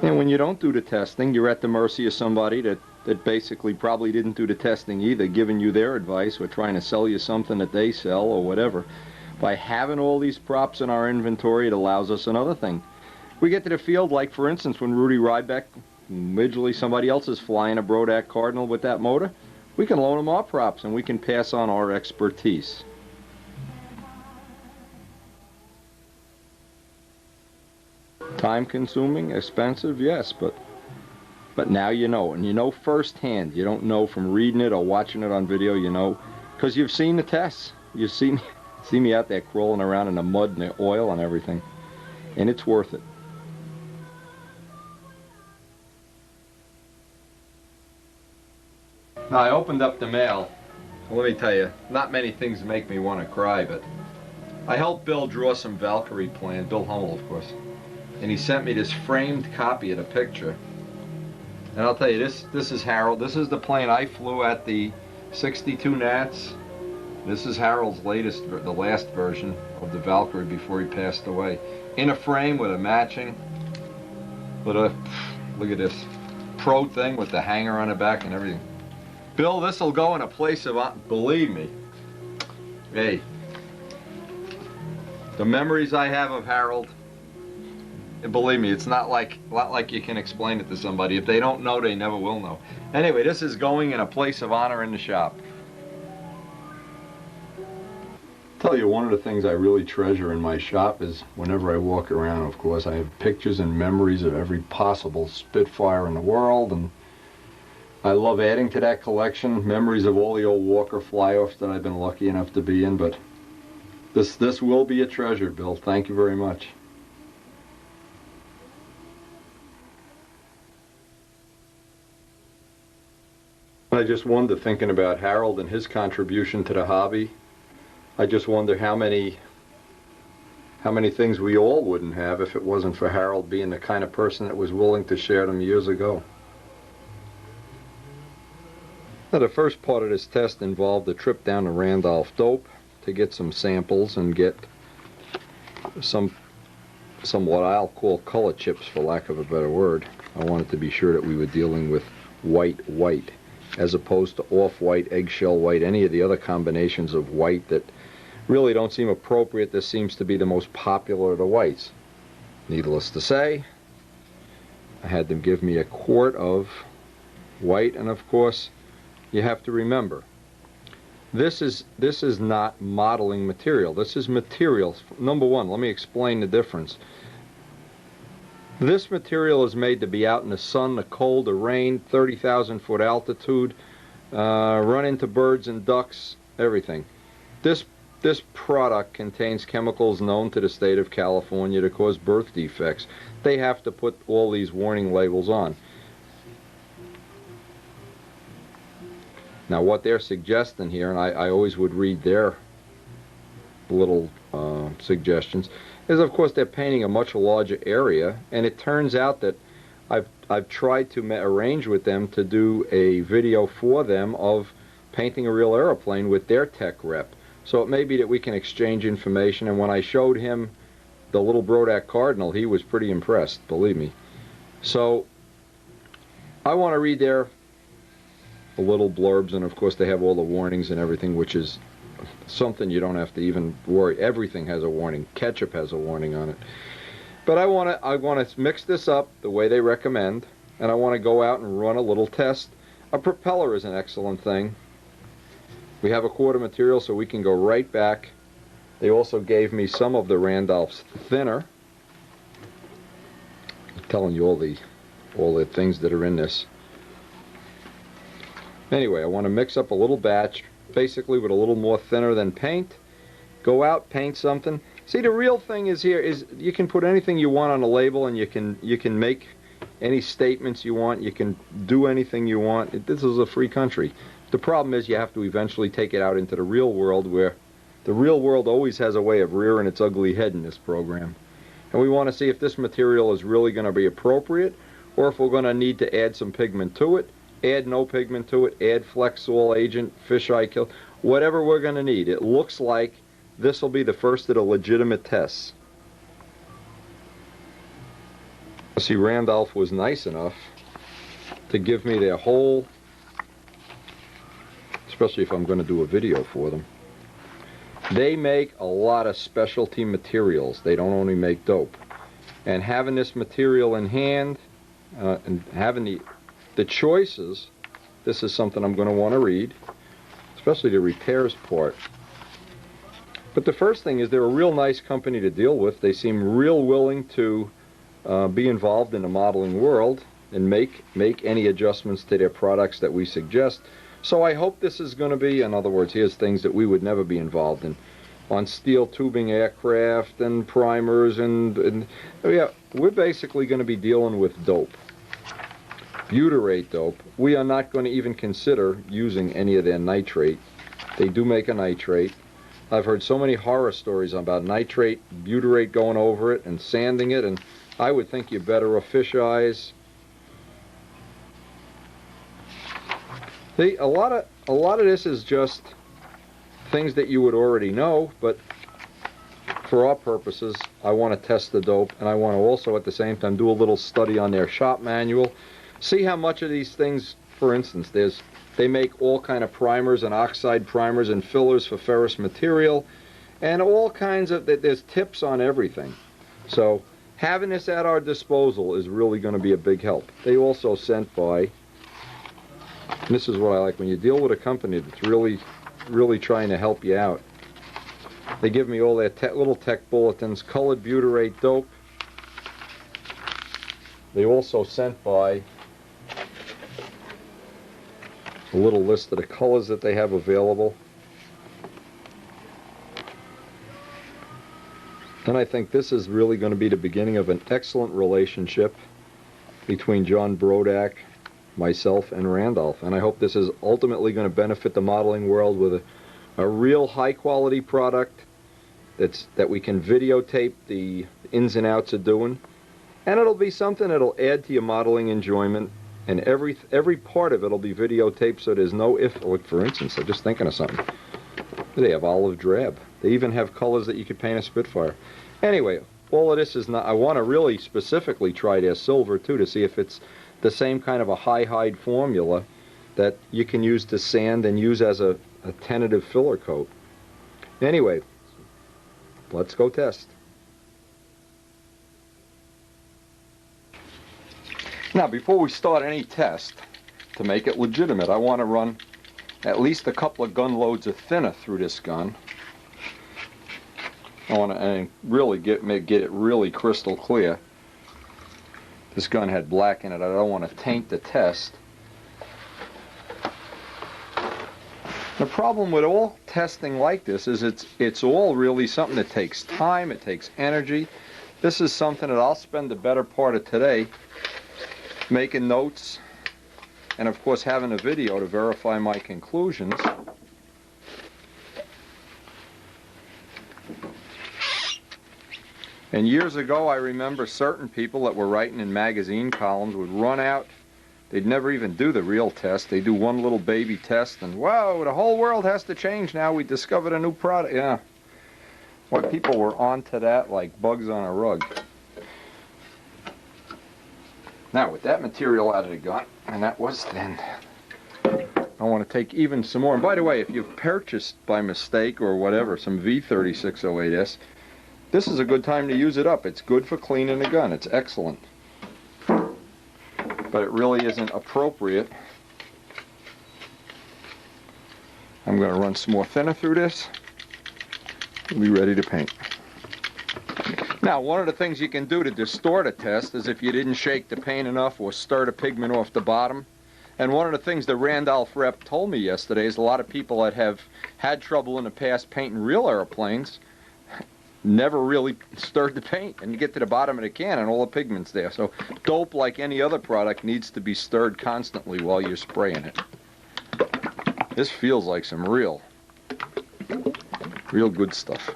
And when you don't do the testing, you're at the mercy of somebody that basically probably didn't do the testing either, giving you their advice or trying to sell you something that they sell or whatever. By having all these props in our inventory, it allows us another thing. We get to the field, like for instance when Rudy Ryback, originally somebody else is flying a Brodak Cardinal with that motor, we can loan them our props and we can pass on our expertise. Time consuming, expensive, yes, but now you know, and you know firsthand. You don't know from reading it or watching it on video, you know, because you've seen the tests. You see me out there crawling around in the mud and the oil and everything, and it's worth it. Now I opened up the mail. Let me tell you, not many things make me want to cry, but I helped Bill draw some Valkyrie plans, Bill Hummel of course, and he sent me this framed copy of the picture. And I'll tell you, this is Harold. This is the plane I flew at the 62 Nats. This is Harold's latest, the last version of the Valkyrie before he passed away. In a frame with a matching, look at this, pro thing with the hanger on the back and everything. Bill, this'll go in a place of, believe me, hey, the memories I have of Harold, and believe me, it's not like you can explain it to somebody. If they don't know, they never will know. Anyway, this is going in a place of honor in the shop. I'll tell you, one of the things I really treasure in my shop is whenever I walk around, of course, I have pictures and memories of every possible Spitfire in the world, and I love adding to that collection memories of all the old Walker fly-offs that I've been lucky enough to be in, but this will be a treasure, Bill. Thank you very much. I just wonder, thinking about Harold and his contribution to the hobby, I just wonder how many things we all wouldn't have if it wasn't for Harold being the kind of person that was willing to share them years ago. Now, the first part of this test involved a trip down to Randolph Dope to get some samples and get some what I'll call color chips, for lack of a better word. I wanted to be sure that we were dealing with white, as opposed to off-white, eggshell white, any of the other combinations of white that really don't seem appropriate. This seems to be the most popular of the whites. Needless to say, I had them give me a quart of white, and of course, you have to remember, this is not modeling material. This is material. Number one, let me explain the difference. This material is made to be out in the sun, the cold, the rain, 30,000 foot altitude, run into birds and ducks, everything. This product contains chemicals known to the state of California to cause birth defects. They have to put all these warning labels on. Now what they're suggesting here, and I always would read their little suggestions, is of course they're painting a much larger area, and it turns out that I've tried to arrange with them to do a video for them of painting a real airplane with their tech rep. So it may be that we can exchange information, and when I showed him the little Brodak Cardinal, he was pretty impressed, believe me. So I want to read their little blurbs, and of course they have all the warnings and everything, which is something you don't have to even worry. Everything has a warning. Ketchup has a warning on it. But I want to mix this up the way they recommend, and I want to go out and run a little test. A propeller is an excellent thing. We have a quart of material, so we can go right back. They also gave me some of the Randolph's thinner. I'm telling you all the things that are in this. Anyway, I want to mix up a little batch, basically with a little more thinner than paint. Go out, paint something. See, the real thing is here is you can put anything you want on a label, and you can make any statements you want. You can do anything you want. This is a free country. The problem is you have to eventually take it out into the real world, where the real world always has a way of rearing its ugly head in this program. And we want to see if this material is really going to be appropriate, or if we're going to need to add some pigment to it, add no pigment to it, add Flexol agent, fisheye kill, whatever we're going to need. It looks like this will be the first of the legitimate tests. See, Randolph was nice enough to give me their whole, especially if I'm going to do a video for them. They make a lot of specialty materials. They don't only make dope. And having this material in hand, and having the choices, this is something I'm going to want to read, especially the repairs part. But the first thing is they're a real nice company to deal with. They seem real willing to be involved in the modeling world and make any adjustments to their products that we suggest. So I hope this is going to be, in other words, here's things that we would never be involved in, on steel tubing aircraft and primers, and yeah, we're basically going to be dealing with dope. Butyrate dope. We are not going to even consider using any of their nitrate. They do make a nitrate. I've heard so many horror stories about nitrate, butyrate going over it and sanding it, and I would think you're better off fish eyes. See, a lot of this is just things that you would already know, but for our purposes, I want to test the dope, and I want to also at the same time do a little study on their shop manual. See how much of these things, for instance, they make all kind of primers and oxide primers and fillers for ferrous material, and all kinds of, there's tips on everything. So having this at our disposal is really going to be a big help. They also sent by, and this is what I like, when you deal with a company that's really trying to help you out, they give me all their little tech bulletins, colored butyrate dope. They also sent by a little list of the colors that they have available. And I think this is really going to be the beginning of an excellent relationship between John Brodak, myself, and Randolph. And I hope this is ultimately going to benefit the modeling world with a real high-quality product that we can videotape the ins and outs of doing. And it'll be something that'll add to your modeling enjoyment. And every part of it will be videotaped, so there's no if. Or for instance, I'm just thinking of something. They have olive drab. They even have colors that you could paint a Spitfire. Anyway, all of this is not. I want to really specifically try their silver too to see if it's the same kind of a high hide formula that you can use to sand and use as a tentative filler coat. Anyway, let's go test. Now, before we start any test, to make it legitimate, I want to run at least a couple of gun loads of thinner through this gun. I want to really get it really crystal clear. This gun had black in it. I don't want to taint the test. The problem with all testing like this is it's all really something that takes time, it takes energy. This is something that I'll spend the better part of today making notes, and of course having a video to verify my conclusions. And years ago, I remember certain people that were writing in magazine columns would run out. They'd never even do the real test. They'd do one little baby test, and whoa, the whole world has to change now. We discovered a new product. Yeah. Well, people were onto that like bugs on a rug. Now, with that material out of the gun, and that was thin, I want to take even some more. And by the way, if you've purchased by mistake or whatever some V3608S, this is a good time to use it up. It's good for cleaning a gun. It's excellent. But it really isn't appropriate. I'm going to run some more thinner through this and be ready to paint. Now, one of the things you can do to distort a test is if you didn't shake the paint enough or stir the pigment off the bottom. And one of the things the Randolph rep told me yesterday is a lot of people that have had trouble in the past painting real airplanes never really stirred the paint, and you get to the bottom of the can and all the pigment's there. So dope, like any other product, needs to be stirred constantly while you're spraying it. This feels like some real good stuff.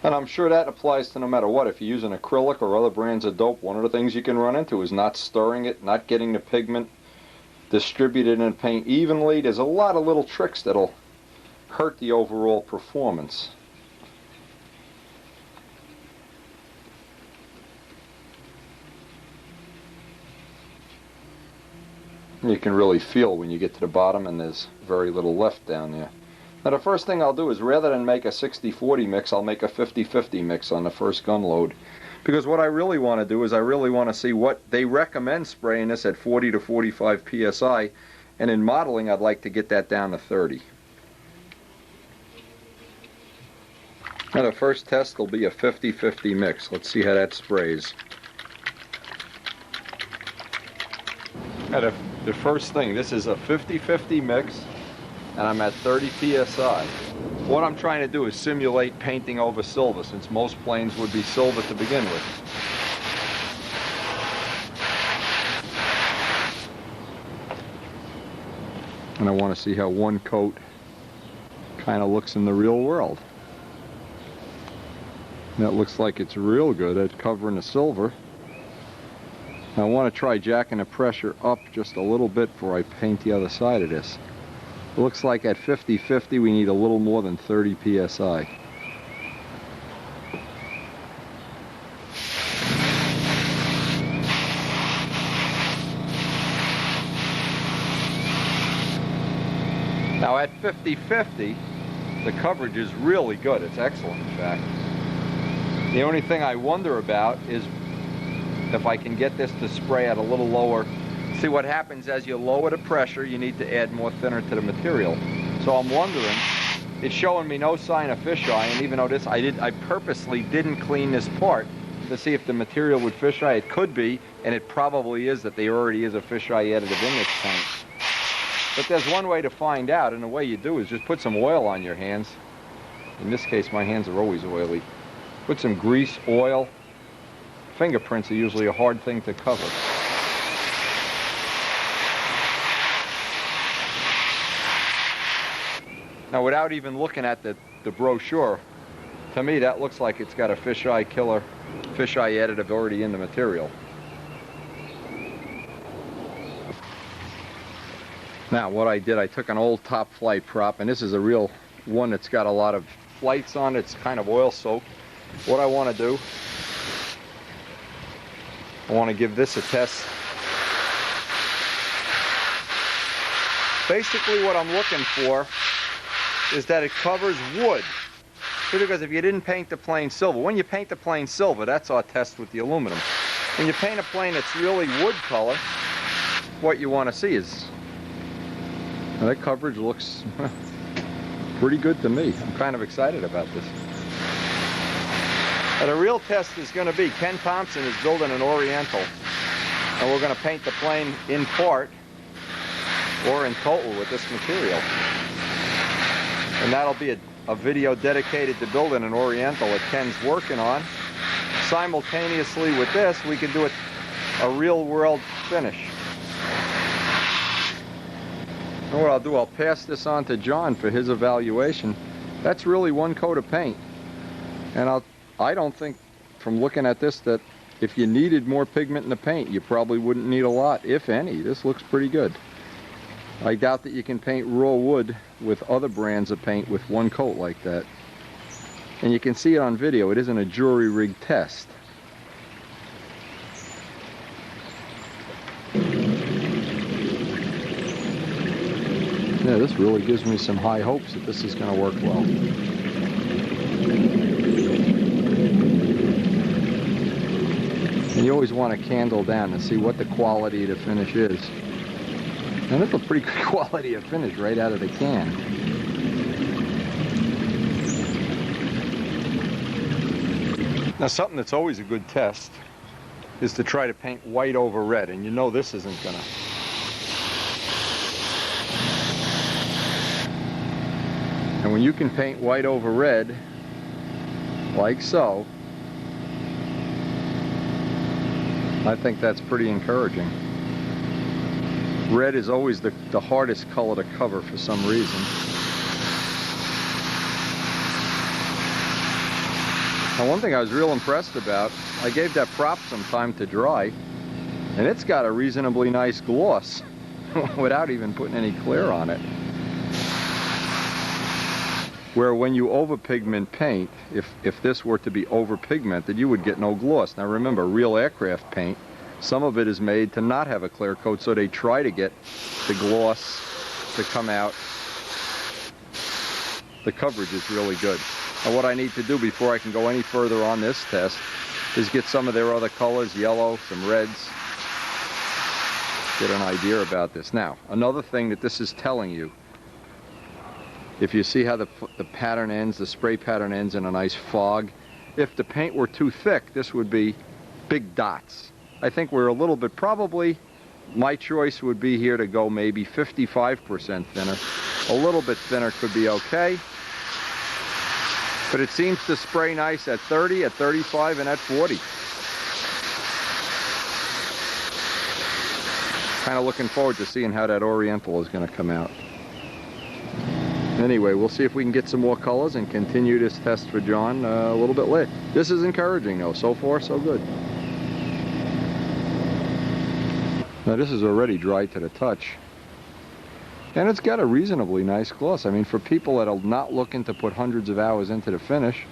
And I'm sure that applies to no matter what. If you're using acrylic or other brands of dope, one of the things you can run into is not stirring it, not getting the pigment distributed in the paint evenly. There's a lot of little tricks that'll hurt the overall performance. You can really feel when you get to the bottom and there's very little left down there. Now the first thing I'll do is, rather than make a 60-40 mix, I'll make a 50-50 mix on the first gun load. Because what I really want to do is I really want to see what they recommend spraying this at 40 to 45 psi, and in modeling I'd like to get that down to 30. Now the first test will be a 50-50 mix. Let's see how that sprays. Now the first thing, this is a 50-50 mix, and I'm at 30 psi. What I'm trying to do is simulate painting over silver, since most planes would be silver to begin with. And I want to see how one coat kind of looks in the real world. That looks like it's real good at covering the silver. I want to try jacking the pressure up just a little bit before I paint the other side of this. It looks like at 50-50 we need a little more than 30 psi. Now at 50-50 the coverage is really good. It's excellent, in fact. The only thing I wonder about is if I can get this to spray at a little lower. See, what happens as you lower the pressure, you need to add more thinner to the material. So I'm wondering, it's showing me no sign of fisheye, and even though this, I purposely didn't clean this part to see if the material would fisheye. It could be, and it probably is, that there already is a fisheye additive in this paint. But there's one way to find out, and the way you do is just put some oil on your hands. In this case, my hands are always oily. Put some grease, oil. Fingerprints are usually a hard thing to cover. Now, without even looking at the brochure, to me that looks like it's got a fisheye killer, fisheye additive already in the material. Now what I did, I took an old top flight prop, and this is a real one that's got a lot of flights on it. It's kind of oil soaked. What I want to do, I want to give this a test. Basically what I'm looking for is that it covers wood. See, because if you didn't paint the plane silver, when you paint the plane silver, that's our test with the aluminum. When you paint a plane that's really wood color, what you want to see is, well, that coverage looks pretty good to me. I'm kind of excited about this. Now, the real test is going to be, Ken Thompson is building an Oriental, and we're going to paint the plane in part or in total with this material. And that'll be a video dedicated to building an Oriental that Ken's working on. Simultaneously with this, we can do a real world finish. And what I'll do, I'll pass this on to John for his evaluation. That's really one coat of paint. And I don't think, from looking at this, that if you needed more pigment in the paint, you probably wouldn't need a lot, if any. This looks pretty good. I doubt that you can paint raw wood with other brands of paint with one coat like that. And you can see it on video. It isn't a jury rig test. Yeah, this really gives me some high hopes that this is going to work well. And you always want to candle down to see what the quality of the finish is. And it's a pretty good quality of finish right out of the can. Now something that's always a good test is to try to paint white over red, and you know this isn't gonna. And when you can paint white over red, like so, I think that's pretty encouraging. Red is always the hardest color to cover for some reason. Now one thing I was real impressed about, I gave that prop some time to dry, and it's got a reasonably nice gloss without even putting any clear on it. Where when you overpigment paint, if this were to be overpigmented, you would get no gloss. Now remember, real aircraft paint, some of it is made to not have a clear coat, so they try to get the gloss to come out. The coverage is really good. And what I need to do before I can go any further on this test is get some of their other colors, yellow, some reds, get an idea about this. Now, another thing that this is telling you, if you see how the pattern ends, the spray pattern ends in a nice fog, if the paint were too thick, this would be big dots. I think we're a little bit, probably, my choice would be here to go maybe 55% thinner. A little bit thinner could be okay. But it seems to spray nice at 30, at 35, and at 40. Kind of looking forward to seeing how that Oriental is going to come out. Anyway, we'll see if we can get some more colors and continue this test for John a little bit later. This is encouraging though. So far, so good. Now this is already dry to the touch. And it's got a reasonably nice gloss. I mean, for people that are not looking to put hundreds of hours into the finish,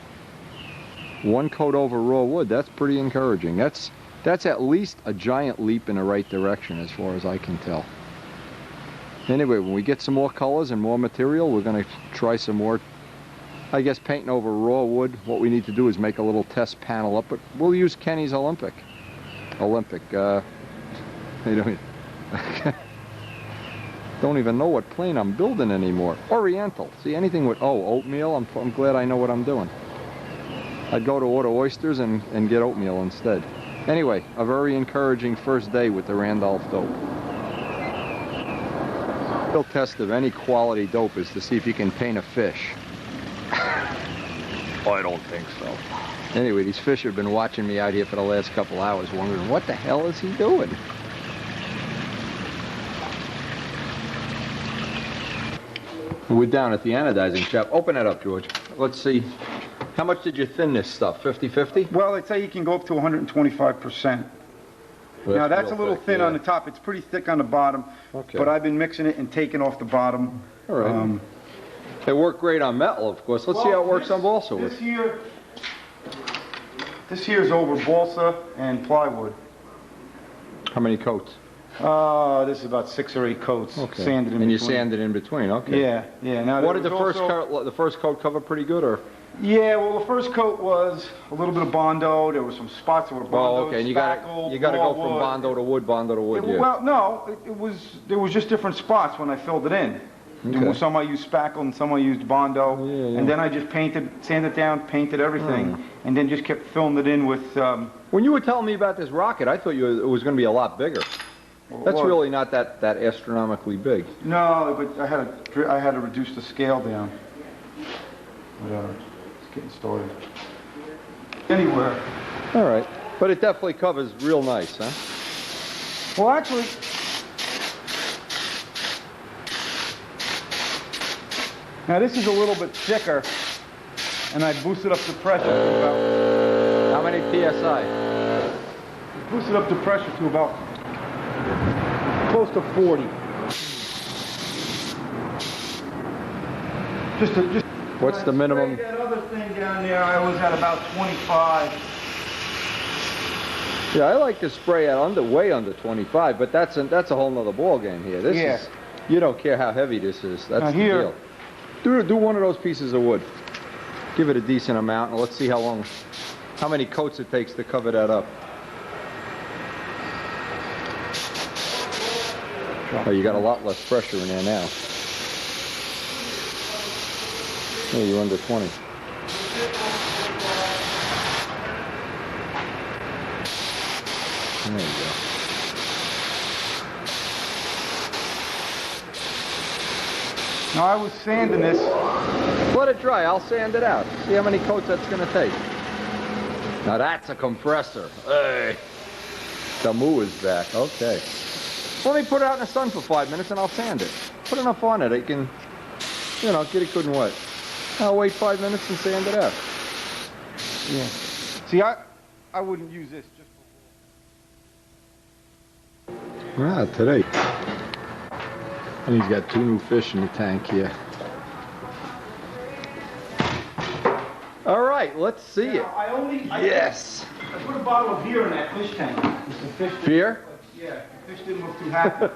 one coat over raw wood, that's pretty encouraging. That's at least a giant leap in the right direction as far as I can tell. Anyway, when we get some more colors and more material, we're going to try some more, I guess, painting over raw wood. What we need to do is make a little test panel up, but we'll use Kenny's Olympic. Don't even know what plane I'm building anymore. Oriental. See, anything with oatmeal, I'm glad I know what I'm doing. I'd go to order oysters and get oatmeal instead. Anyway, a very encouraging first day with the Randolph dope. The real test of any quality dope is to see if you can paint a fish. I don't think so. Anyway, these fish have been watching me out here for the last couple hours, wondering what the hell is he doing? We're down at the anodizing shop. Open that up, George. Let's see. How much did you thin this stuff? 50-50? Well, they say you can go up to 125%. Well, now, that's a little thick, thin yeah. on the top. It's pretty thick on the bottom. Okay. But I've been mixing it and taking off the bottom. All right. It worked great on metal, of course. Let's see how it works on balsa wood. This here is over balsa and plywood. How many coats? This is about 6 or 8 coats. Okay. Sanded in and between. you sanded in between, okay. Yeah. Now, What did the first coat cover pretty good, or? Yeah, well, the first coat was a little bit of Bondo. There were some spots that were Bondo, okay, and you got to go from Bondo to wood, yeah. Well, no, there was just different spots when I filled it in. Okay. Some I used spackle and some I used Bondo, and then I just sanded down, painted everything, and then just kept filling it in with... When you were telling me about this rocket, I thought it was going to be a lot bigger. That's really not that astronomically big. No, but I had to reduce the scale down. Whatever. It's getting started. Anywhere. All right. But it definitely covers real nice, huh? Well, actually... Now this is a little bit thicker, and I boosted up the pressure to about... How many PSI? Boosted up the pressure to about close to 40. What's the minimum? That other thing down there, I was at about 25. Yeah, I like to spray at way under 25, but that's a whole nother ball game here. This is You don't care how heavy this is. That's Now the here- deal. Do one of those pieces of wood. Give it a decent amount, and let's see how many coats it takes to cover that up. Oh, you got a lot less pressure in there now. Yeah, you're under 20. There you go. Now I was sanding this. Let it dry. I'll sand it out. See how many coats that's going to take. Now that's a compressor. Hey. The moo is back. Okay. Let me put it out in the sun for 5 minutes and I'll sand it. Put enough on it. It can, you know, get it good and wet. I'll wait 5 minutes and sand it out. Yeah. See, I wouldn't use this just for... Ah, today. And he's got 2 new fish in the tank here. All right, let's see it. Yes. I put a bottle of beer in that fish tank. Beer? Yeah, the fish didn't look too happy.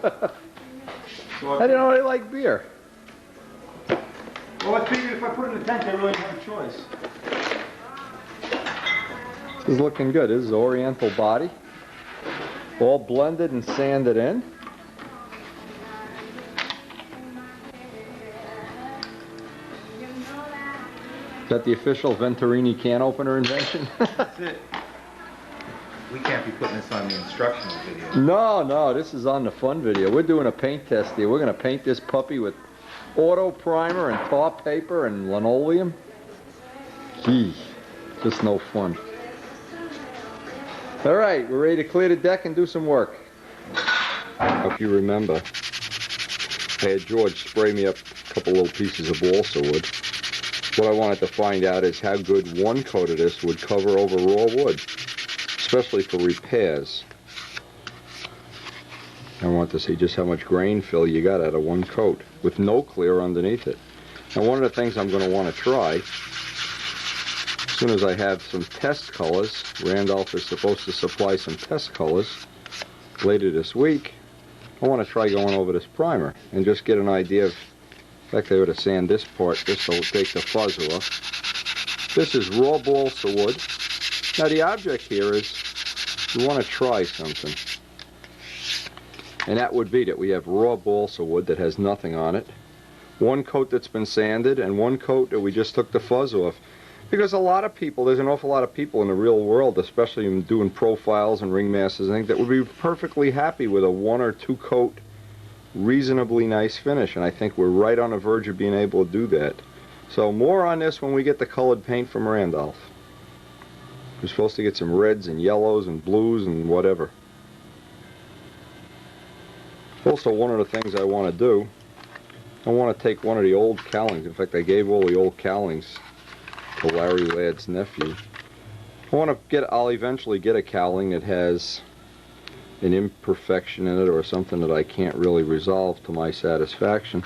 So I didn't know they like beer. Well, I figured if I put it in the tank, I really have a choice. This is looking good. This is oriental body. All blended and sanded in. Is that the official Venturini can opener invention? That's it. We can't be putting this on the instructional video. No, this is on the fun video. We're doing a paint test here. We're going to paint this puppy with auto primer and tar paper and linoleum. Gee, just no fun. All right, we're ready to clear the deck and do some work. If you remember, I had George spray me up a couple little pieces of balsa wood. What I wanted to find out is how good one coat of this would cover over raw wood, especially for repairs. I want to see just how much grain fill you got out of one coat with no clear underneath it. Now, one of the things I'm going to want to try, as soon as I have some test colors, Randolph is supposed to supply some test colors later this week, I want to try going over this primer and just get an idea of, in fact, I ought to sand this part just so it'll take the fuzz off. This is raw balsa wood. Now the object here is we want to try something. And that would be that we have raw balsa wood that has nothing on it, one coat that's been sanded, and one coat that we just took the fuzz off. Because a lot of people, there's an awful lot of people in the real world, especially in doing profiles and ring masters and things, that would be perfectly happy with a 1 or 2 coat reasonably nice finish, and I think we're right on the verge of being able to do that. So more on this when we get the colored paint from Randolph. We're supposed to get some reds and yellows and blues and whatever. Also, one of the things I want to do, I want to take one of the old cowlings. In fact, I gave all the old cowlings to Larry Ladd's nephew. I'll eventually get a cowling that has an imperfection in it or something that I can't really resolve to my satisfaction,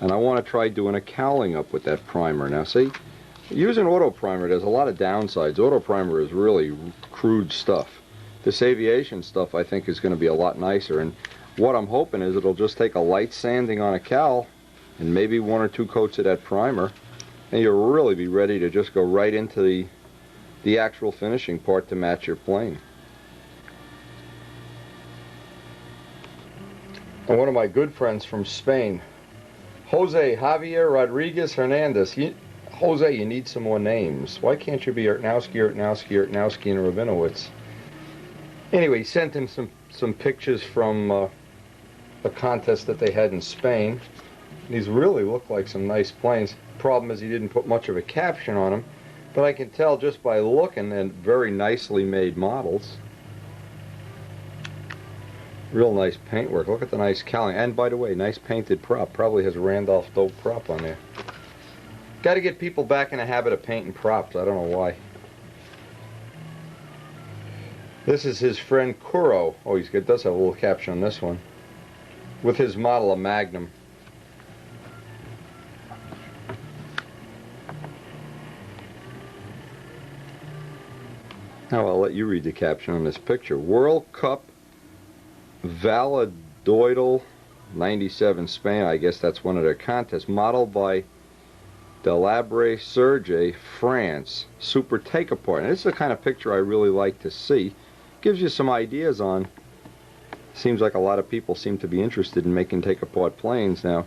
and I want to try doing a cowling up with that primer. Now see, using auto primer, there's a lot of downsides. Auto primer is really crude stuff. This aviation stuff I think is going to be a lot nicer, and what I'm hoping is it'll just take a light sanding on a cowl and maybe 1 or 2 coats of that primer, and you'll really be ready to just go right into the actual finishing part to match your plane. And one of my good friends from Spain, Jose Javier Rodriguez Hernandez. Jose, you need some more names. Why can't you be Ertnowski, and Rabinowitz? Anyway, he sent him some pictures from a contest that they had in Spain. These really look like some nice planes. Problem is he didn't put much of a caption on them, but I can tell just by looking at very nicely made models. Real nice paintwork. Look at the nice cowling. And by the way, nice painted prop. Probably has a Randolph dope prop on there. Got to get people back in the habit of painting props. I don't know why. This is his friend Kuro. Oh, he does have a little caption on this one. With his model, a Magnum. Now I'll let you read the caption on this picture. World Cup Valladolid 97 Spain. I guess that's one of their contests. Modeled by Delabre Serge, France. Super take apart. And this is the kind of picture I really like to see. Gives you some ideas on. Seems like a lot of people seem to be interested in making take apart planes now.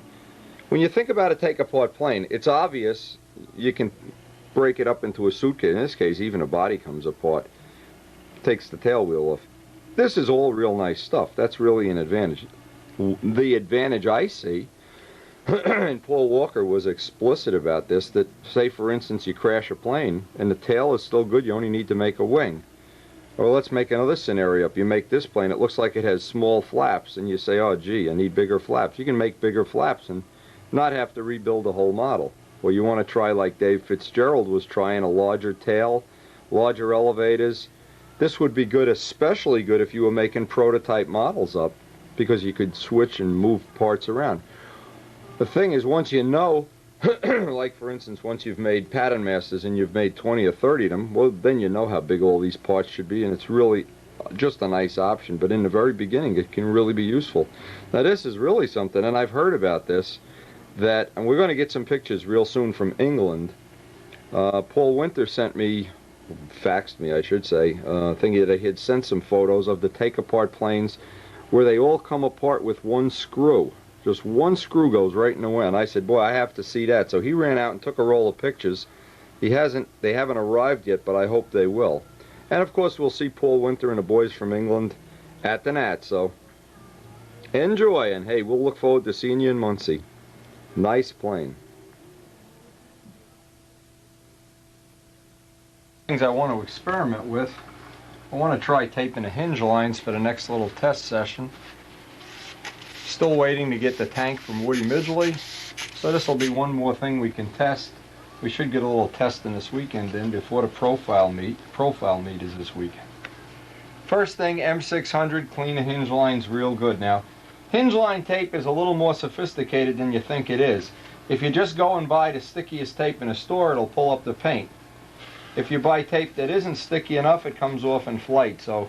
When you think about a take apart plane, it's obvious you can break it up into a suitcase. In this case, even a body comes apart. Takes the tail wheel off. This is all real nice stuff. That's really an advantage. The advantage I see, and Paul Walker was explicit about this, that say for instance you crash a plane and the tail is still good, you only need to make a wing. Or let's make another scenario up. You make this plane, it looks like it has small flaps, and you say, oh gee, I need bigger flaps. You can make bigger flaps and not have to rebuild the whole model. Well, you want to try like Dave Fitzgerald was trying, a larger tail, larger elevators. This would be good, especially good if you were making prototype models up, because you could switch and move parts around. The thing is, once you know, like for instance, once you've made pattern masters and you've made 20 or 30 of them, well, then you know how big all these parts should be, and it's really just a nice option. But in the very beginning, it can really be useful. Now, this is really something, and I've heard about this, that, and we're going to get some pictures real soon from England. Paul Winter sent me, faxed me, I should say, thinking that he had sent some photos of the take-apart planes where they all come apart with one screw. Just one screw goes right in the way. And I said, boy, I have to see that. So he ran out and took a roll of pictures. They haven't arrived yet, but I hope they will. And of course, we'll see Paul Winter and the boys from England at the Nat. So enjoy, and hey, we'll look forward to seeing you in Muncie. Nice plane. Things I want to experiment with. I want to try taping the hinge lines for the next little test session. Still waiting to get the tank from Woody Midgley, so this will be one more thing we can test. We should get a little testing this weekend in before the profile meet. Profile meet is this weekend. First thing, M600, clean the hinge lines real good. Now, hinge line tape is a little more sophisticated than you think it is. If you just go and buy the stickiest tape in a store, it'll pull up the paint. If you buy tape that isn't sticky enough, it comes off in flight. So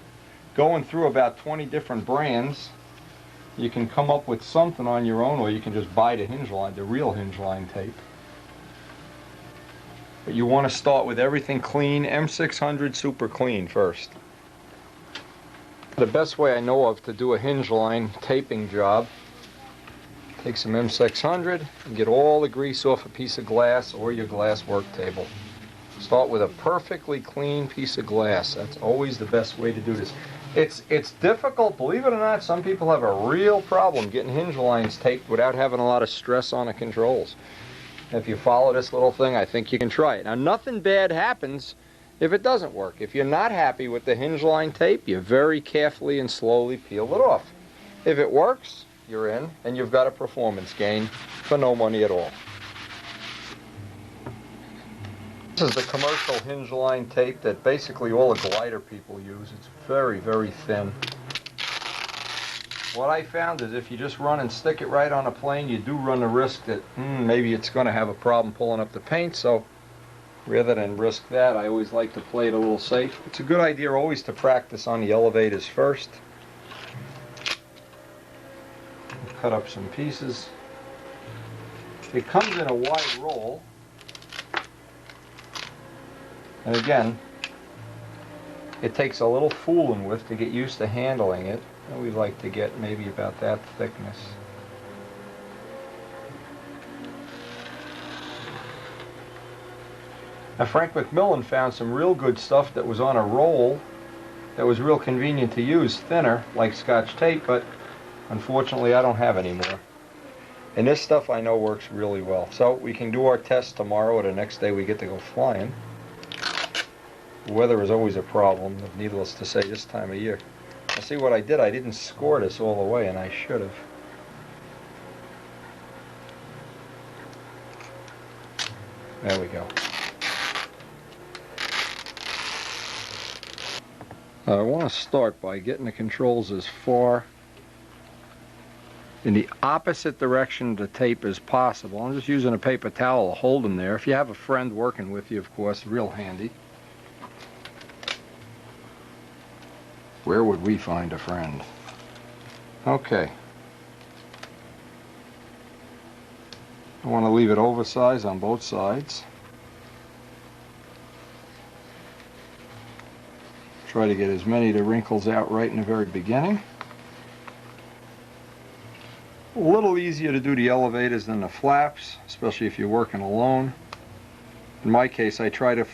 going through about 20 different brands, you can come up with something on your own, or you can just buy the hinge line, the real hinge line tape. But you want to start with everything clean, M600 super clean first. The best way I know of to do a hinge line taping job, take some M600 and get all the grease off a piece of glass or your glass work table. Start with a perfectly clean piece of glass. That's always the best way to do this. It's difficult, believe it or not. Some people have a real problem getting hinge lines taped without having a lot of stress on the controls. If you follow this little thing, I think you can try it. Now, nothing bad happens if it doesn't work. If you're not happy with the hinge line tape, you very carefully and slowly peel it off. If it works, you're in, and you've got a performance gain for no money at all. This is the commercial hinge line tape that basically all the glider people use. It's very, very thin. What I found is if you just run and stick it right on a plane, you do run the risk that maybe it's going to have a problem pulling up the paint. So rather than risk that, I always like to play it a little safe. It's a good idea always to practice on the elevators first. Cut up some pieces. It comes in a wide roll. And again, it takes a little fooling with to get used to handling it. And we like to get maybe about that thickness. Now, Frank McMillan found some real good stuff that was on a roll that was real convenient to use, thinner, like Scotch tape, but unfortunately I don't have any more. And this stuff I know works really well. So we can do our test tomorrow, or the next day we get to go flying. The weather is always a problem, needless to say, this time of year. Now see what I did? I didn't score this all the way, and I should have. There we go. I want to start by getting the controls as far in the opposite direction of the tape as possible. I'm just using a paper towel to hold them there. If you have a friend working with you, of course, real handy. Where would we find a friend? Okay. I want to leave it oversized on both sides. Try to get as many of the wrinkles out right in the very beginning. A little easier to do the elevators than the flaps, especially if you're working alone. In my case, I try to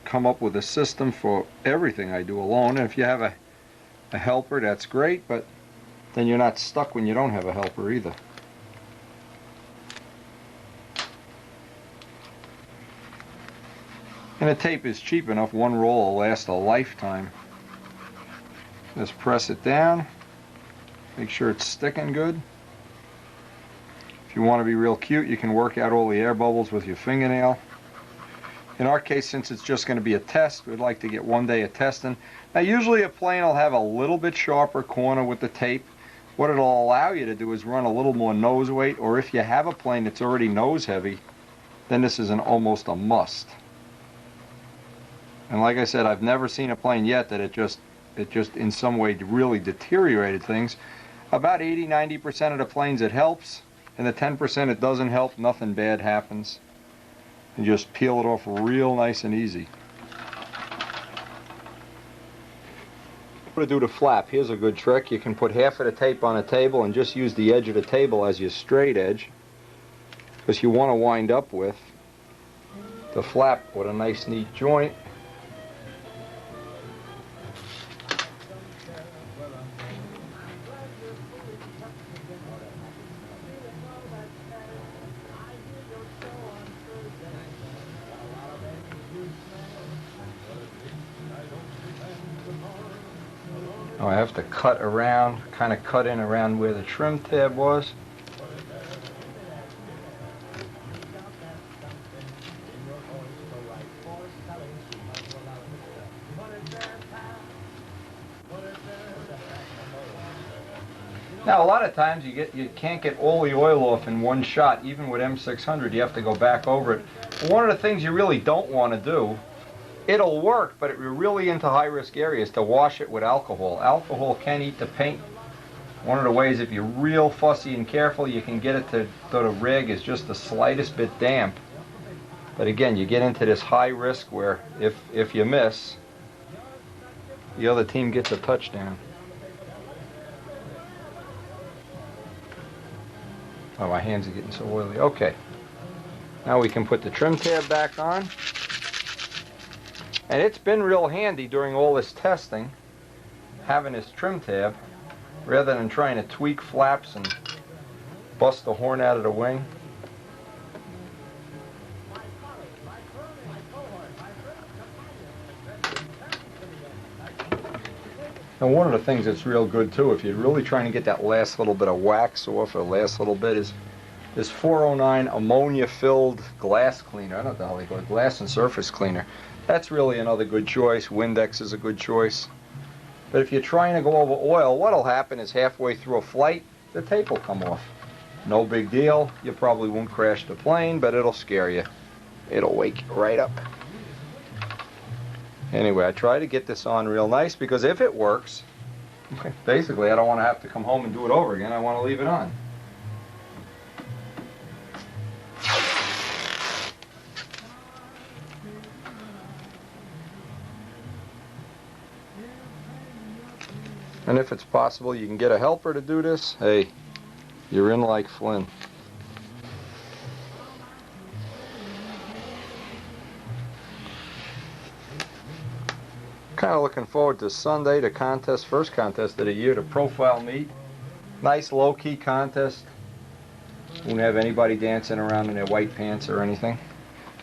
come up with a system for everything I do alone. And if you have a helper, that's great, but then you're not stuck when you don't have a helper either. And the tape is cheap enough, one roll will last a lifetime. Just press it down, make sure it's sticking good. If you want to be real cute, you can work out all the air bubbles with your fingernail. In our case, since it's just going to be a test, we'd like to get 1 day of testing. Now usually a plane will have a little bit sharper corner with the tape. What it'll allow you to do is run a little more nose weight, or if you have a plane that's already nose heavy, then this is almost a must. And like I said, I've never seen a plane yet that it just in some way really deteriorated things. About 80–90% of the planes it helps, and the 10% it doesn't help, nothing bad happens. And just peel it off real nice and easy. To do the flap, here's a good trick. You can put half of the tape on a table and just use the edge of the table as your straight edge, because you want to wind up with the flap with a nice neat joint. Now I have to cut around, kind of cut in around where the trim tab was. Now a lot of times you can't get all the oil off in one shot. Even with M600 you have to go back over it. One of the things you really don't want to do, it'll work, but if you're really into high-risk areas, to wash it with alcohol. Alcohol can eat the paint. One of the ways, if you're real fussy and careful, you can get it to the rig is just the slightest bit damp. But again, you get into this high risk where if you miss, the other team gets a touchdown. Oh, my hands are getting so oily. Okay. Now we can put the trim tab back on. And it's been real handy during all this testing, having this trim tab, rather than trying to tweak flaps and bust the horn out of the wing. And one of the things that's real good too, if you're really trying to get that last little bit of wax off, or last little bit, is this 409 ammonia-filled glass cleaner. I don't know how they call it, glass and surface cleaner. That's really another good choice. Windex is a good choice. But if you're trying to go over oil, what'll happen is halfway through a flight, the tape will come off. No big deal. You probably won't crash the plane, but it'll scare you. It'll wake you right up. Anyway, I try to get this on real nice, because if it works, basically I don't want to have to come home and do it over again. I want to leave it on. And if it's possible you can get a helper to do this, hey, you're in like Flynn. Kind of looking forward to Sunday, the contest, first contest of the year, the profile meet. Nice low-key contest. Won't have anybody dancing around in their white pants or anything.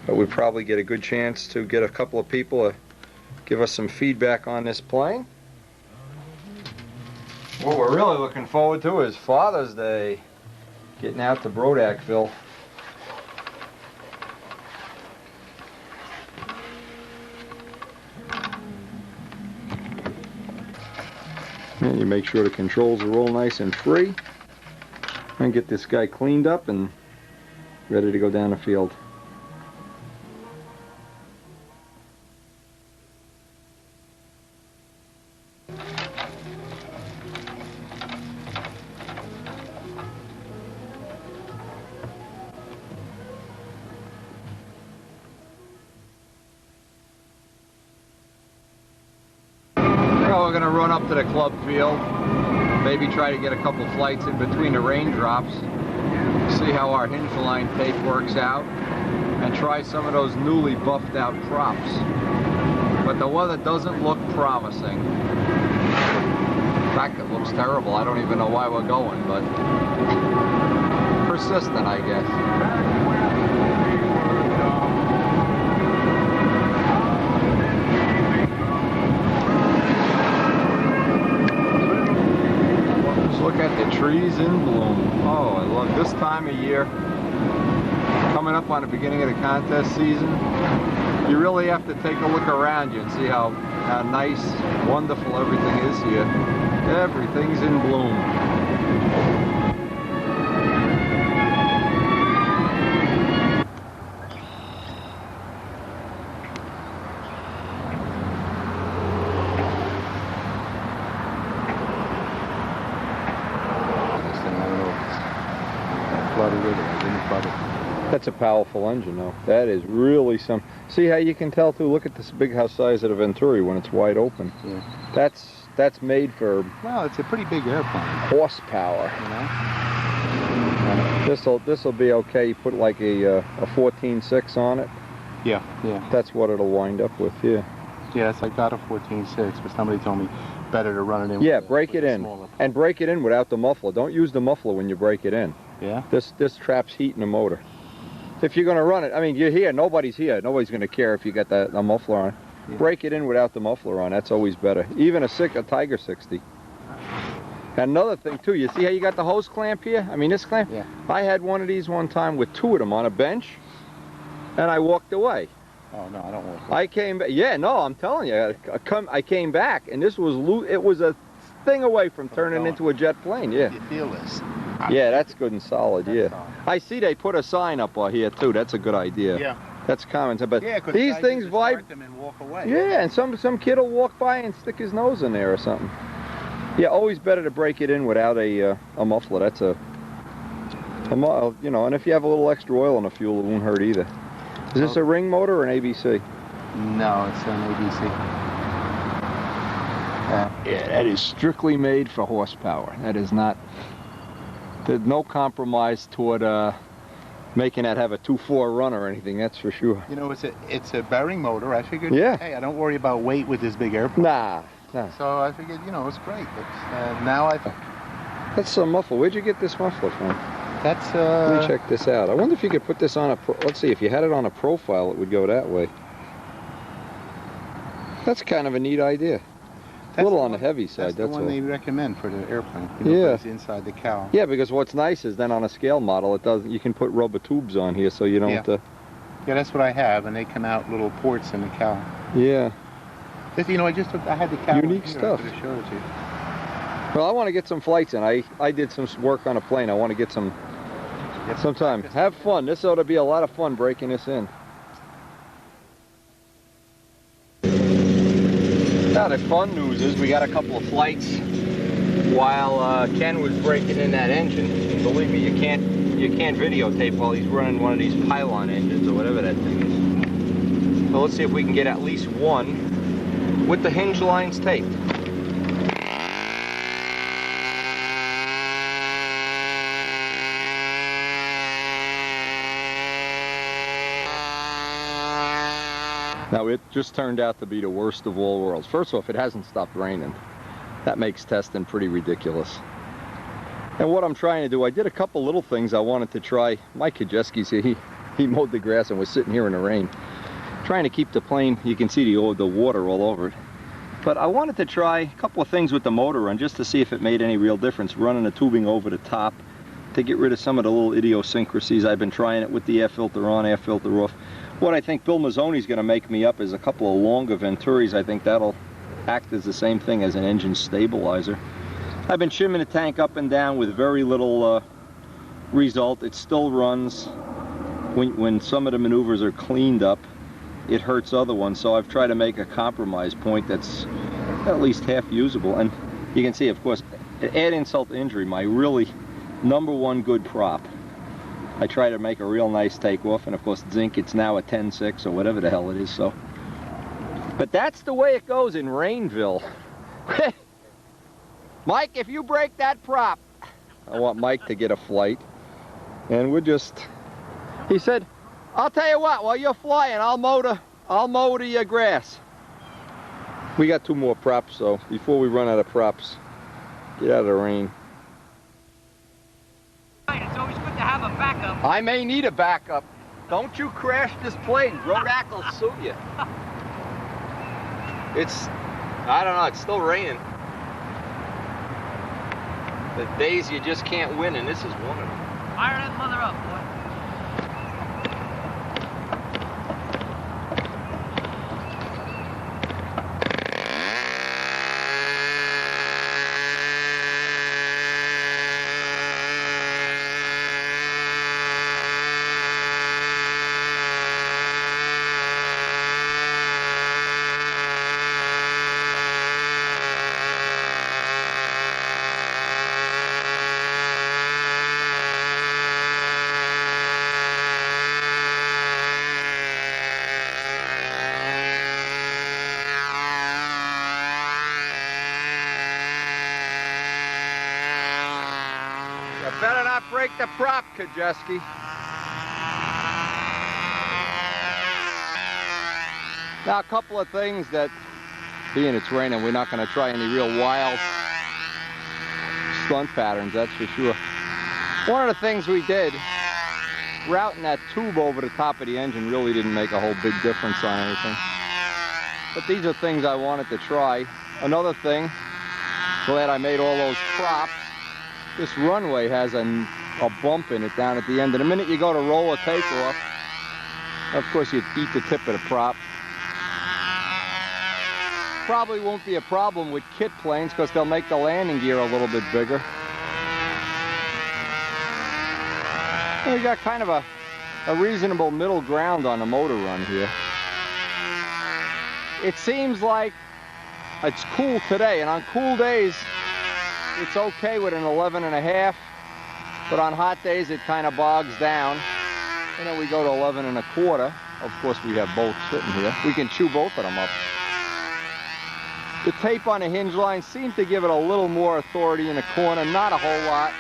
But we probably get a good chance to get a couple of people to give us some feedback on this plane. What we're really looking forward to is Father's Day. Getting out to Brodakville. And you make sure the controls are all nice and free. And get this guy cleaned up and ready to go down the field. we're going to run up to the club field, maybe try to get a couple flights in between the raindrops, see how our hinge line tape works out, and try some of those newly buffed out props. But the weather doesn't look promising. In fact, it looks terrible. I don't even know why we're going, but persistent, I guess. Look at the trees in bloom. Oh, I love this time of year. Coming up on the beginning of the contest season, you really have to take a look around you and see how nice, wonderful everything is here. Everything's in bloom. That's a powerful engine, though. That is really some. See how you can tell too? Look at this big house size of the Venturi when it's wide open. Yeah. That's made for. Well, it's a pretty big airplane. Horsepower. You know. This'll be okay. You put like a 14.6 on it. Yeah. Yeah. That's what it'll wind up with. Yeah. Yes, I got a 14.6, but somebody told me better to run it in. Yeah, break it in, and break it in without the muffler. Don't use the muffler when you break it in. Yeah. This traps heat in the motor. If you're going to run it, I mean, you're here, nobody's here. Nobody's going to care if you got the muffler on. Yeah. Break it in without the muffler on. That's always better. Even a Tiger 60. And another thing, too, you see how you got the hose clamp here? I mean, this clamp? Yeah. I had one of these one time with two of them on a bench, and I walked away. Oh, no, I don't walk away. I came back. Yeah, no, I'm telling you. I came back, and this was it was a thing away from turning into a jet plane. Yeah. You feel this? Yeah, that's good and solid. That's yeah. solid. I see they put a sign up here too. That's a good idea. Yeah. That's common. But Yeah, because these things vibrate. them and walk away. Yeah, and some kid will walk by and stick his nose in there or something. Yeah, always better to break it in without a muffler. That's you know, and if you have a little extra oil in the fuel, it won't hurt either. Is this a ring motor or an ABC? No, it's an ABC. Yeah, that is strictly made for horsepower. That is not. There's no compromise toward making that have a 2.4 run or anything. That's for sure. You know, it's a bearing motor. I figured. Yeah. Hey, I don't worry about weight with this big airplane. Nah. So I figured, you know, it's great. But now That's a muffler. Where'd you get this muffler from? That's Let me check this out. I wonder if you could put this on let's see, if you had it on a profile, it would go that way. That's kind of a neat idea. A little on the heavy side, that's all. That's the one they recommend for the airplane. You know, it's inside the cowl. Yeah, because what's nice is then on a scale model, you can put rubber tubes on here so you don't. Yeah, that's what I have, and they come out little ports in the cowl. Yeah. This, you know, I had the cowl. Unique stuff. I could have showed it to you. Well, I want to get some flights in. I did some work on a plane. I want to get some sometime. Have fun. This ought to be a lot of fun breaking this in. Now the fun news is we got a couple of flights while Ken was breaking in that engine. Believe me, you can't videotape while he's running one of these pylon engines or whatever that thing is. So let's see if we can get at least one with the hinge lines taped. Now it just turned out to be the worst of all worlds. First off, it hasn't stopped raining. That makes testing pretty ridiculous. And what I'm trying to do, I did a couple little things I wanted to try. Mike Kajeski's here, he mowed the grass and was sitting here in the rain. Trying to keep the plane, you can see the water all over it. But I wanted to try a couple of things with the motor run just to see if it made any real difference. Running the tubing over the top to get rid of some of the little idiosyncrasies. I've been trying it with the air filter on, air filter off. What I think Bill Mazzoni's going to make me up is a couple of longer Venturis. I think that'll act as the same thing as an engine stabilizer. I've been shimming the tank up and down with very little result. It still runs. When some of the maneuvers are cleaned up, it hurts other ones. So I've tried to make a compromise point that's at least half usable. And you can see, of course, add insult to injury, my really #1 good prop. I try to make a real nice takeoff, and of course zinc, it's now a 10.6 or whatever the hell it is. So, but that's the way it goes in Rainville. Mike, if you break that prop, I want Mike to get a flight. And we're just, he said, I'll tell you what, while you're flying, I'll mow the grass. We got 2 more props, so before we run out of props, get out of the rain. It's always good to have a backup. I may need a backup. Don't you crash this plane. Brodak will sue you. I don't know, it's still raining. The days you just can't win, and this is one of them. Fire that mother up, boy. Better not break the prop, Kajeski. Now, a couple of things that, being it's raining, we're not going to try any real wild stunt patterns, that's for sure. One of the things we did, routing that tube over the top of the engine really didn't make a whole big difference on anything. But these are things I wanted to try. Another thing, glad I made all those props. This runway has a bump in it down at the end. And the minute you go to roll a takeoff, of course you'd eat the tip of the prop. Probably won't be a problem with kit planes because they'll make the landing gear a little bit bigger. And we got kind of a reasonable middle ground on the motor run here. It seems like it's cool today, and on cool days, it's okay with an 11.5, but on hot days it kind of bogs down. And then we go to 11.25. Of course we have both sitting here. We can chew both of them up. The tape on the hinge line seemed to give it a little more authority in the corner, not a whole lot.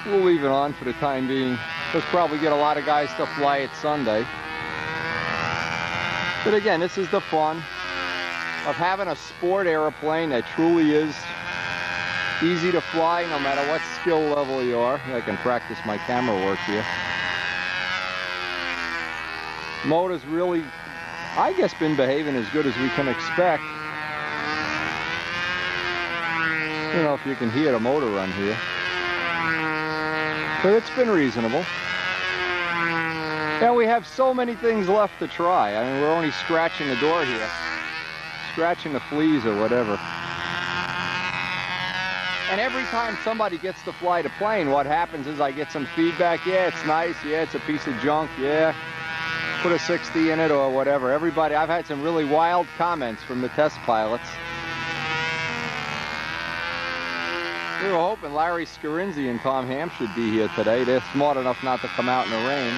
We'll leave it on for the time being. We'll probably get a lot of guys to fly it Sunday. But again, this is the fun of having a sport airplane that truly is easy to fly no matter what skill level you are. I can practice my camera work here. Motor's really, I guess, been behaving as good as we can expect. I don't know if you can hear the motor run here. But it's been reasonable. And we have so many things left to try. I mean, we're only scratching the door here. Scratching the fleas or whatever. And every time somebody gets to fly the plane, what happens is I get some feedback. Yeah, it's nice. Yeah, it's a piece of junk. Yeah, put a 60 in it or whatever. Everybody, I've had some really wild comments from the test pilots. We were hoping Larry Scarinzi and Tom Ham should be here today. They're smart enough not to come out in the rain,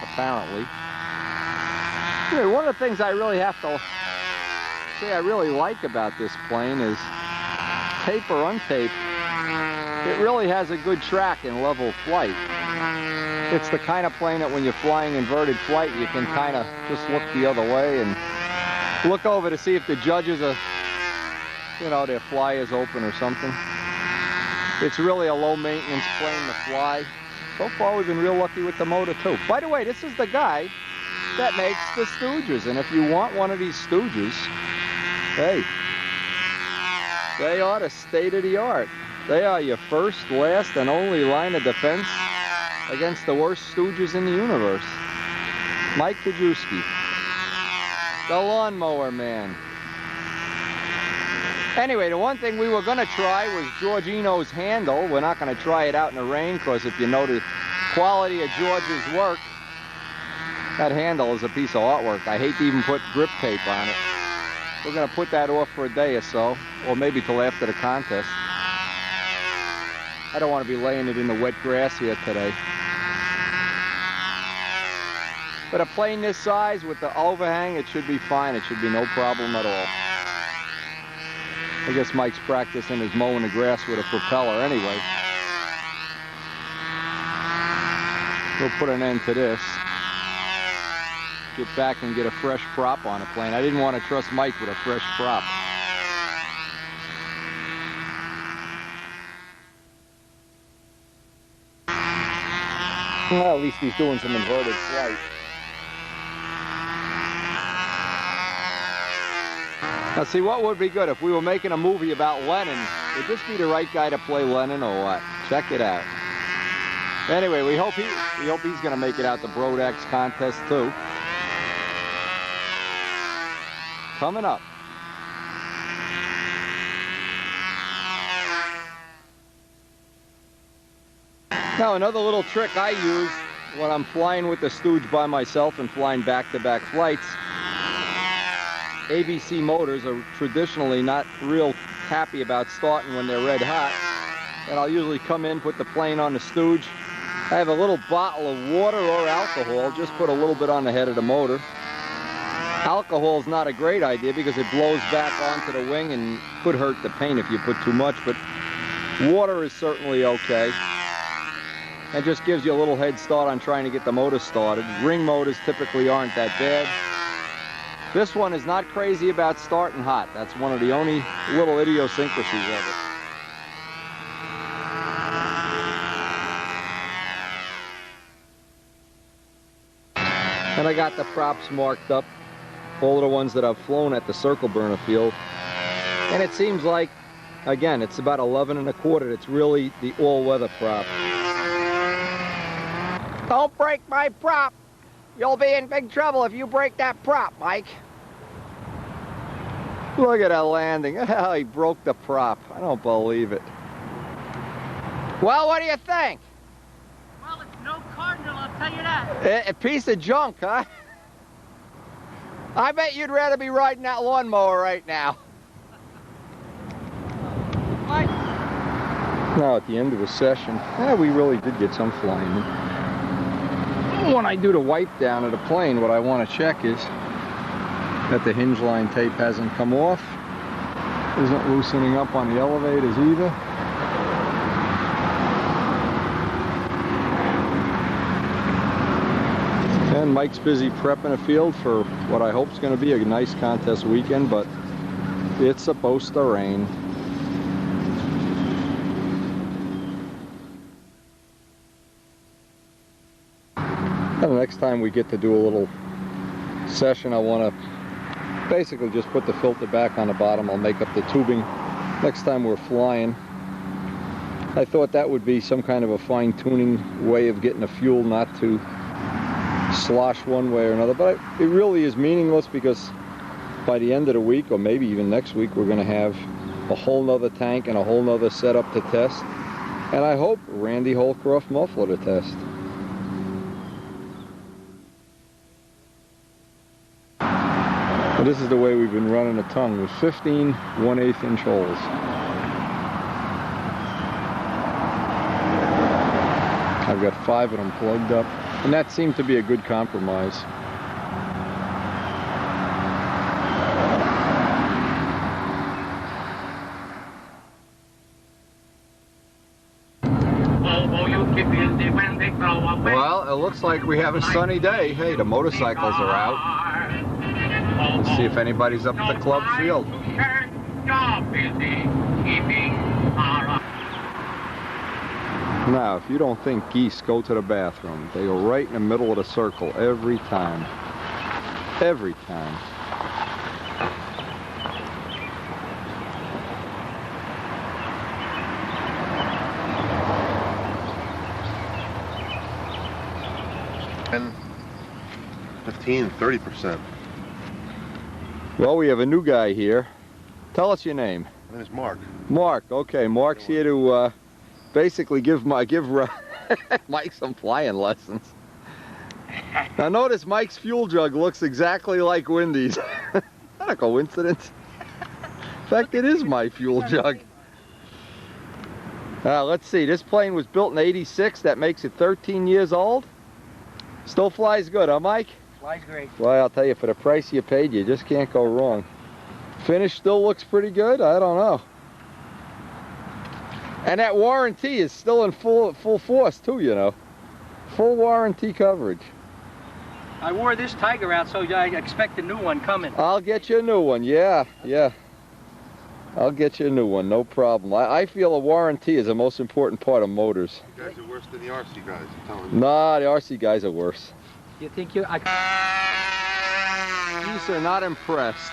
apparently. Anyway, one of the things I really have to say I really like about this plane is, tape or untape, it really has a good track in level flight. It's the kind of plane that when you're flying inverted flight, you can kind of just look the other way and look over to see if the judges are, you know, their fly is open or something. It's really a low maintenance plane to fly. So far we've been real lucky with the motor too. By the way, this is the guy that makes the Stooges, and if you want one of these Stooges, hey, they are the state of the art. They are your first, last, and only line of defense against the worst Stooges in the universe. Mike Kajewski, the lawnmower man. Anyway, the one thing we were going to try was Georgino's handle. We're not going to try it out in the rain because if you know the quality of George's work, that handle is a piece of artwork. I hate to even put grip tape on it. We're going to put that off for a day or so, or maybe till after the contest. I don't want to be laying it in the wet grass here today. But a plane this size with the overhang, it should be fine. It should be no problem at all. I guess Mike's practicing his mowing the grass with a propeller anyway. We'll put an end to this. Get back and get a fresh prop on a plane. I didn't want to trust Mike with a fresh prop. Well, at least he's doing some inverted flight. Now see, what would be good if we were making a movie about Lennon? Would this be the right guy to play Lennon or what? Check it out. Anyway, we hope he's going to make it out to Brodak's contest too. Coming up. Now another little trick I use when I'm flying with the Stooge by myself and flying back-to-back flights. ABC motors are traditionally not real happy about starting when they're red hot. And I'll usually come in, put the plane on the Stooge. I have a little bottle of water or alcohol, just put a little bit on the head of the motor. Alcohol is not a great idea because it blows back onto the wing and could hurt the paint if you put too much, but water is certainly okay. And just gives you a little head start on trying to get the motor started. Ring motors typically aren't that bad. This one is not crazy about starting hot. That's one of the only little idiosyncrasies of it. And I got the props marked up, all of the ones that I've flown at the circle burner field. And it seems like, again, it's about 11 1/4. It's really the all-weather prop. Don't break my prop. You'll be in big trouble if you break that prop, Mike. Look at that landing. Oh, he broke the prop. I don't believe it. Well, what do you think? Well, it's no Cardinal, I'll tell you that. A piece of junk, huh? I bet you'd rather be riding that lawnmower right now. Mike. Now, at the end of the session, we really did get some flying. When I do the wipe down of the plane, what I want to check is that the hinge line tape hasn't come off, isn't loosening up on the elevators either. And Mike's busy prepping a field for what I hope is going to be a nice contest weekend, but it's supposed to rain. And the next time we get to do a little session, I want to basically just put the filter back on the bottom. I'll make up the tubing next time we're flying. I thought that would be some kind of a fine-tuning way of getting the fuel not to slosh one way or another, but it really is meaningless because by the end of the week, or maybe even next week, we're going to have a whole nother tank and a whole nother setup to test, and I hope Randy Holcroft muffler to test. And this is the way we've been running the tongue, with 15 1/8 inch holes. I've got 5 of them plugged up, and that seemed to be a good compromise. Well, it looks like we have a sunny day. Hey, the motorcycles are out. Let's see if anybody's up at the club field. Now, if you don't think geese go to the bathroom, they go right in the middle of the circle every time. Every time. And 15, 30%. Well, we have a new guy here. Tell us your name. My name is Mark. Mark, okay. Mark's here to basically give Mike some flying lessons. Now notice Mike's fuel jug looks exactly like Wendy's. Not a coincidence. In fact, it is my fuel jug. Let's see, this plane was built in '86. That makes it 13 years old. Still flies good, huh, Mike? Flies great. Well, I'll tell you, for the price you paid, you just can't go wrong. Finish still looks pretty good. I don't know. And that warranty is still in full force too, you know. Full warranty coverage. I wore this Tiger out, so I expect a new one coming. I'll get you a new one. Yeah. I'll get you a new one, no problem. I feel a warranty is the most important part of motors. You guys are worse than the RC guys, I'm telling you. Nah, the RC guys are worse. You think you... These are not impressed.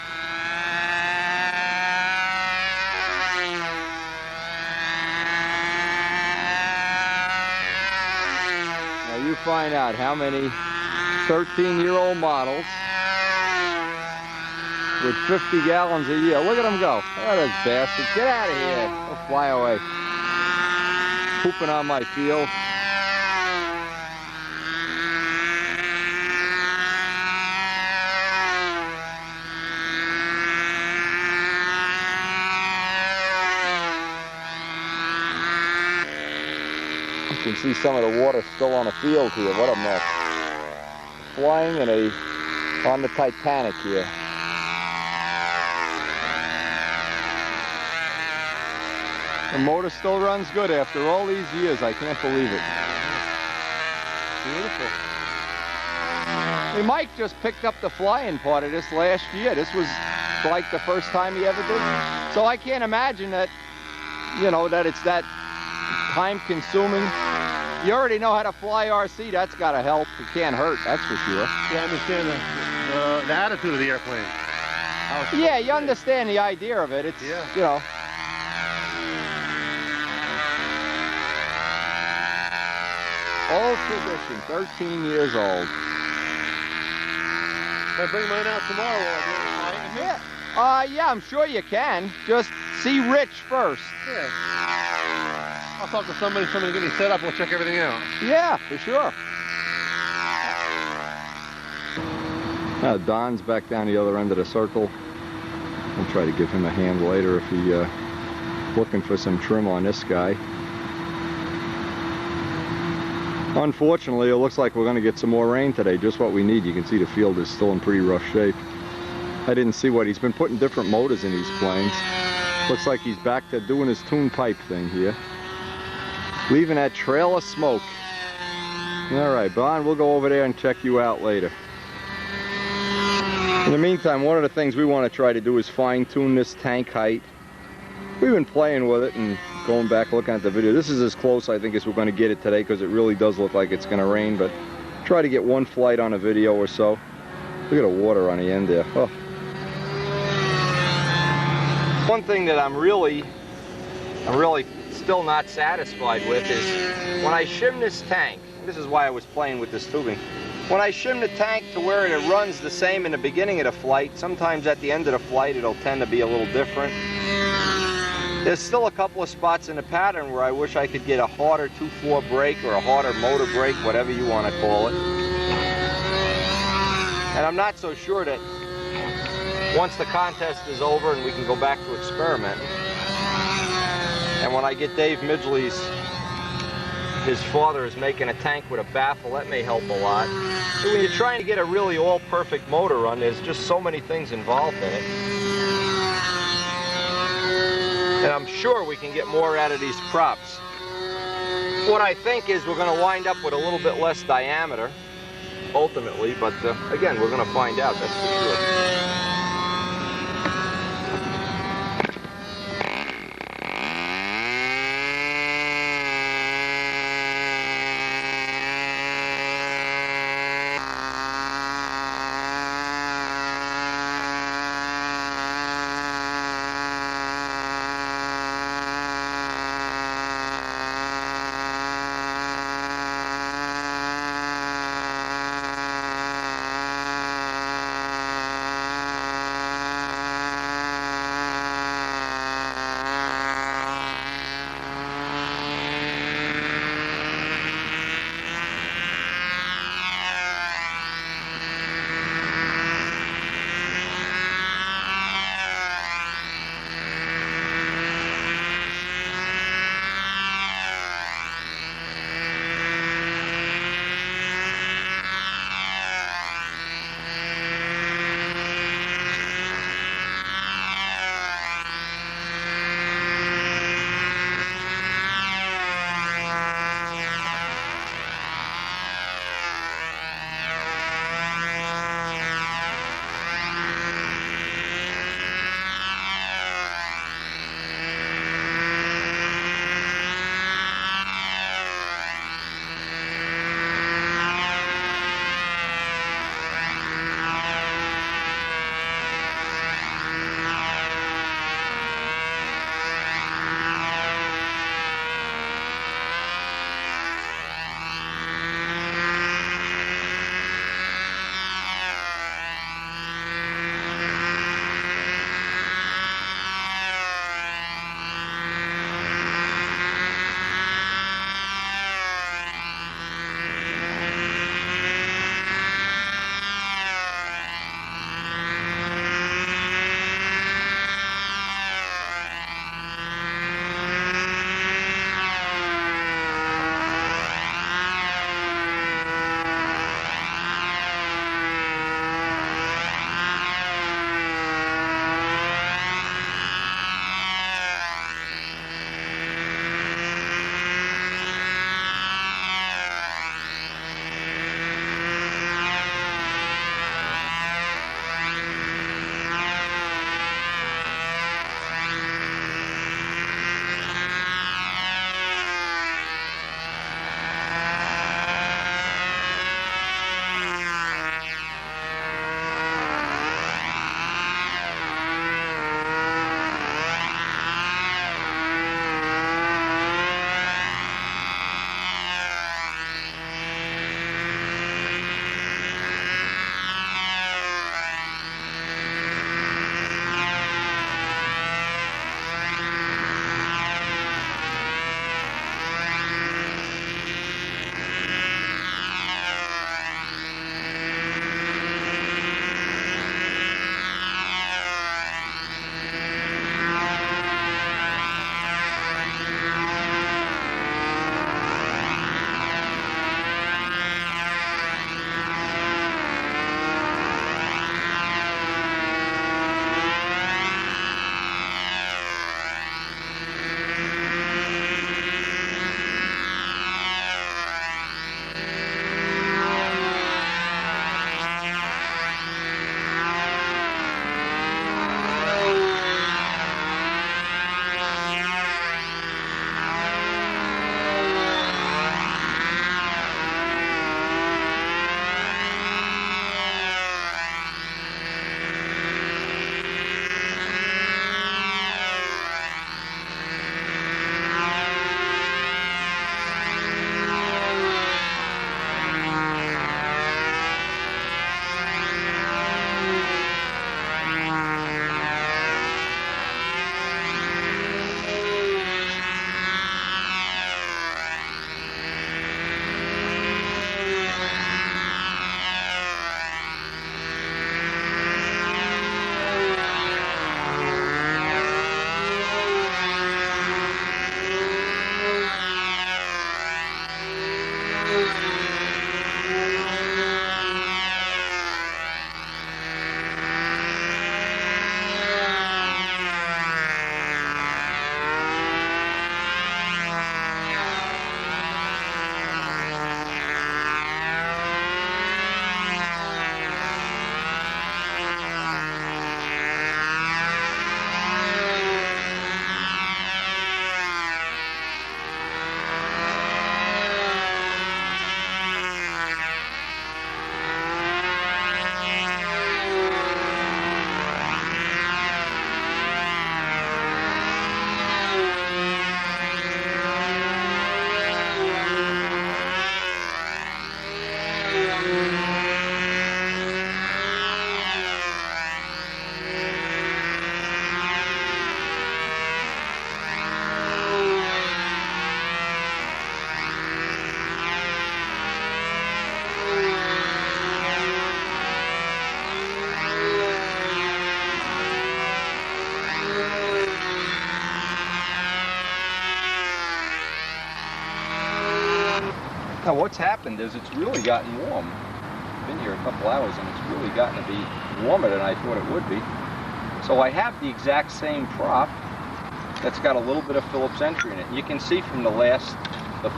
Now you find out how many 13-year-old models with 50 gallons a year. Look at them go. Oh, those bastards. Get out of here. They'll fly away. Pooping on my field. You can see some of the water still on the field here. What a mess. Flying in on the Titanic here. The motor still runs good after all these years. I can't believe it. Beautiful. Hey, Mike just picked up the flying part of this last year. This was like the first time he ever did. So I can't imagine that, you know, that it's that time consuming. You already know how to fly RC. That's got to help. It can't hurt, that's for sure. Yeah, I understand the attitude of the airplane. Yeah, you understand the idea of it. It's, you know. Old tradition, 13 years old. If I bring mine out tomorrow, Yeah, I'm sure you can. Just see Rich first. yeah. I'll talk to somebody get me set up, we'll check everything out. Yeah, for sure. Now Don's back down the other end of the circle. I'll try to give him a hand later if he looking for some trim on this guy. Unfortunately, it looks like we're going to get some more rain today, just what we need. You can see the field is still in pretty rough shape. I didn't see what he's been putting different motors in these planes. Looks like he's back to doing his tune pipe thing here. Leaving that trail of smoke. All right, Bon, we'll go over there and check you out later. In the meantime, one of the things we want to try to do is fine-tune this tank height. We've been playing with it and going back looking at the video. This is as close I think as we're going to get it today because it really does look like it's going to rain, but try to get one flight on a video or so. Look at the water on the end there. Oh. One thing that I'm really still not satisfied with is when I shim this tank, this is why I was playing with this tubing. When I shim the tank to where it runs the same in the beginning of the flight, sometimes at the end of the flight it'll tend to be a little different. There's still a couple of spots in the pattern where I wish I could get a harder 2/4 brake or a harder motor brake, whatever you want to call it. And I'm not so sure that once the contest is over and we can go back to experimenting, and when I get Dave Midgley's, his father is making a tank with a baffle, that may help a lot. So when you're trying to get a really all-perfect motor run, there's just so many things involved in it. And I'm sure we can get more out of these props. What I think is we're going to wind up with a little bit less diameter, ultimately, but again, we're going to find out, that's for sure. Now what's happened is it's really gotten warm. Been here a couple hours and it's really gotten to be warmer than I thought it would be. So I have the exact same prop that's got a little bit of Phillips entry in it. You can see from the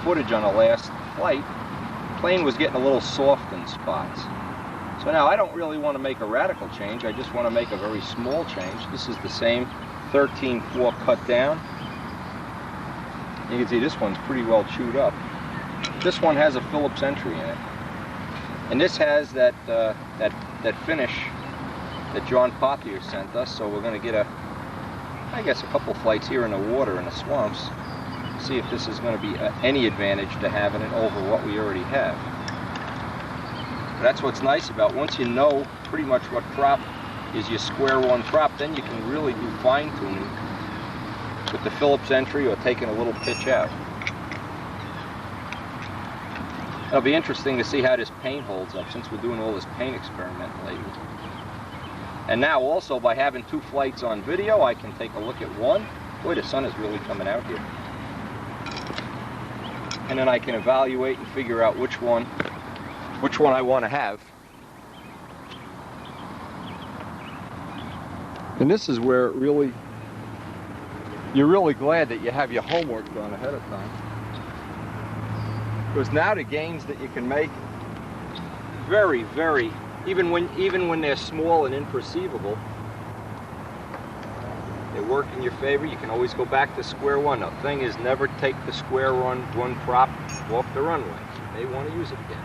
footage on the last flight, the plane was getting a little soft in spots. So now I don't really want to make a radical change, I just want to make a very small change. This is the same 13.4 cut down. You can see this one's pretty well chewed up. This one has a Phillips entry in it. And this has that finish that John Pothier sent us, so we're going to get I guess a couple flights here in the water in the swamps, see if this is going to be any advantage to having it over what we already have. That's what's nice about once you know pretty much what prop is your square one prop, then you can really do fine tuning with the Phillips entry or taking a little pitch out. It'll be interesting to see how this paint holds up since we're doing all this paint experiment lately. And now also by having 2 flights on video, I can take a look at one. Boy, the sun is really coming out here. And then I can evaluate and figure out which one I want to have. And this is where you're really glad that you have your homework done ahead of time. Because now the gains that you can make, very, very, even when they're small and imperceivable, they work in your favor. You can always go back to square one. The thing is, never take the square one prop off the runway. They want to use it again.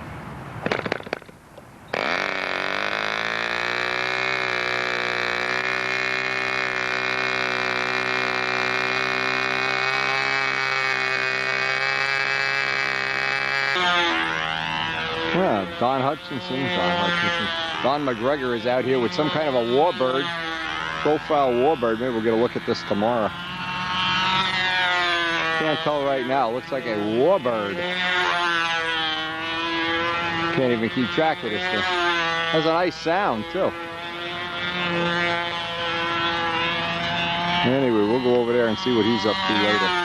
Don McGregor is out here with some kind of a warbird, profile warbird. Maybe we'll get a look at this tomorrow. Can't tell right now. It looks like a warbird. Can't even keep track of this thing. Has a nice sound too. Anyway, we'll go over there and see what he's up to later.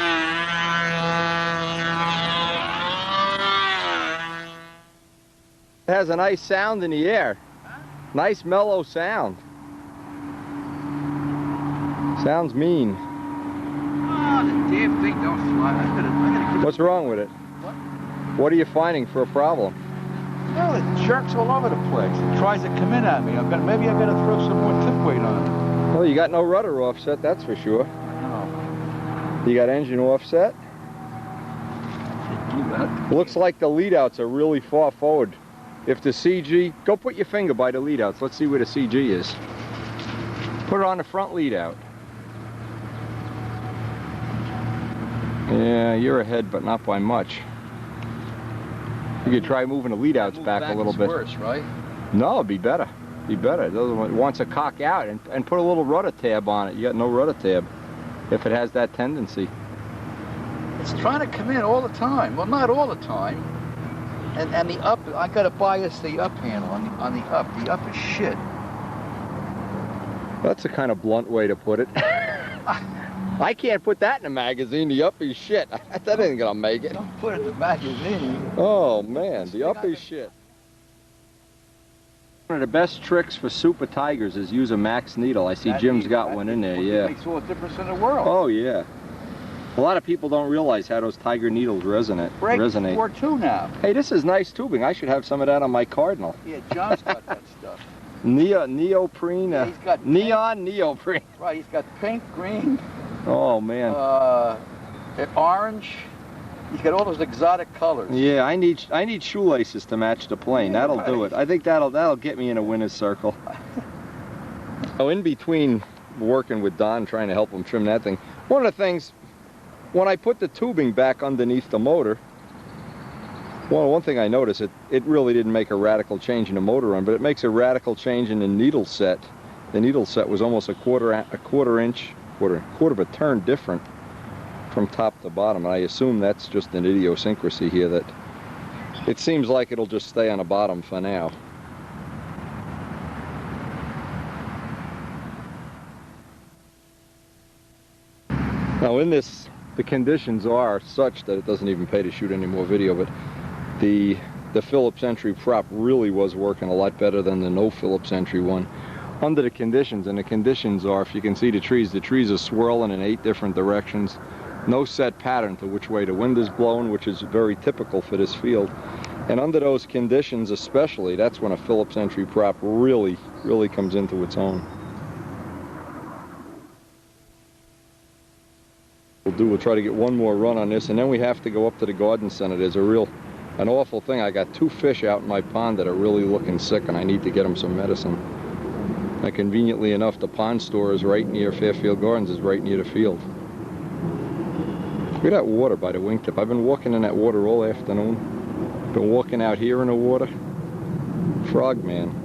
It has a nice sound in the air. Nice mellow sound. Sounds mean. Oh, the damn thing don't fly. I gotta What's wrong with it? What? What are you finding for a problem? No, it jerks all over the place. It tries to come in at me. Maybe I gotta throw some more tip weight on it. Well, you got no rudder offset, that's for sure. No. You got engine offset? Looks like the lead outs are really far forward. If the CG, go put your finger by the lead outs. Let's see where the CG is. Put it on the front lead out. Yeah, you're ahead, but not by much. You could try moving the lead outs back a little bit. Worse, right? No, it'd be better. Be better. It wants to cock out and put a little rudder tab on it. You got no rudder tab if it has that tendency. It's trying to come in all the time. Well, not all the time. And the up, I gotta bias the up handle on the up. The up is shit. That's a kind of blunt way to put it. I can't put that in a magazine. The up is shit. That ain't gonna make it. Don't put it in the magazine. Oh man, the up is shit. One of the best tricks for Super Tigers is use a max needle. I see Jim's got one in there, yeah. It makes all the difference in the world. Oh yeah. A lot of people don't realize how those Tiger needles resonate. Break 4.2 now. Hey, this is nice tubing. I should have some of that on my Cardinal. Yeah, John's got that stuff. Neoprene. Yeah, he's got neon neoprene. Right, he's got pink, green. Oh man. Orange. He's got all those exotic colors. Yeah, I need shoelaces to match the plane. Yeah, that'll do it. I think that'll get me in a winner's circle. So in between working with Don, trying to help him trim that thing, one of the things, when I put the tubing back underneath the motor, well, one thing I noticed, it really didn't make a radical change in the motor run, but it makes a radical change in the needle set. The needle set was almost a quarter of a turn different from top to bottom, and I assume that's just an idiosyncrasy here, that it seems like it'll just stay on the bottom for now. Now in this, the conditions are such that it doesn't even pay to shoot any more video, but the Phillips entry prop really was working a lot better than the no Phillips entry one under the conditions. And the conditions are, if you can see the trees are swirling in 8 different directions. No set pattern to which way the wind is blowing, which is very typical for this field. And under those conditions especially, that's when a Phillips entry prop really comes into its own. We'll try to get one more run on this, and then we have to go up to the garden center. There's an awful thing. I got 2 fish out in my pond that are really looking sick, and I need to get them some medicine. And conveniently enough, the pond store is right near Fairfield Gardens, is right near the field. Look at that water by the wingtip. I've been walking in that water all afternoon. Been walking out here in the water. Frogman.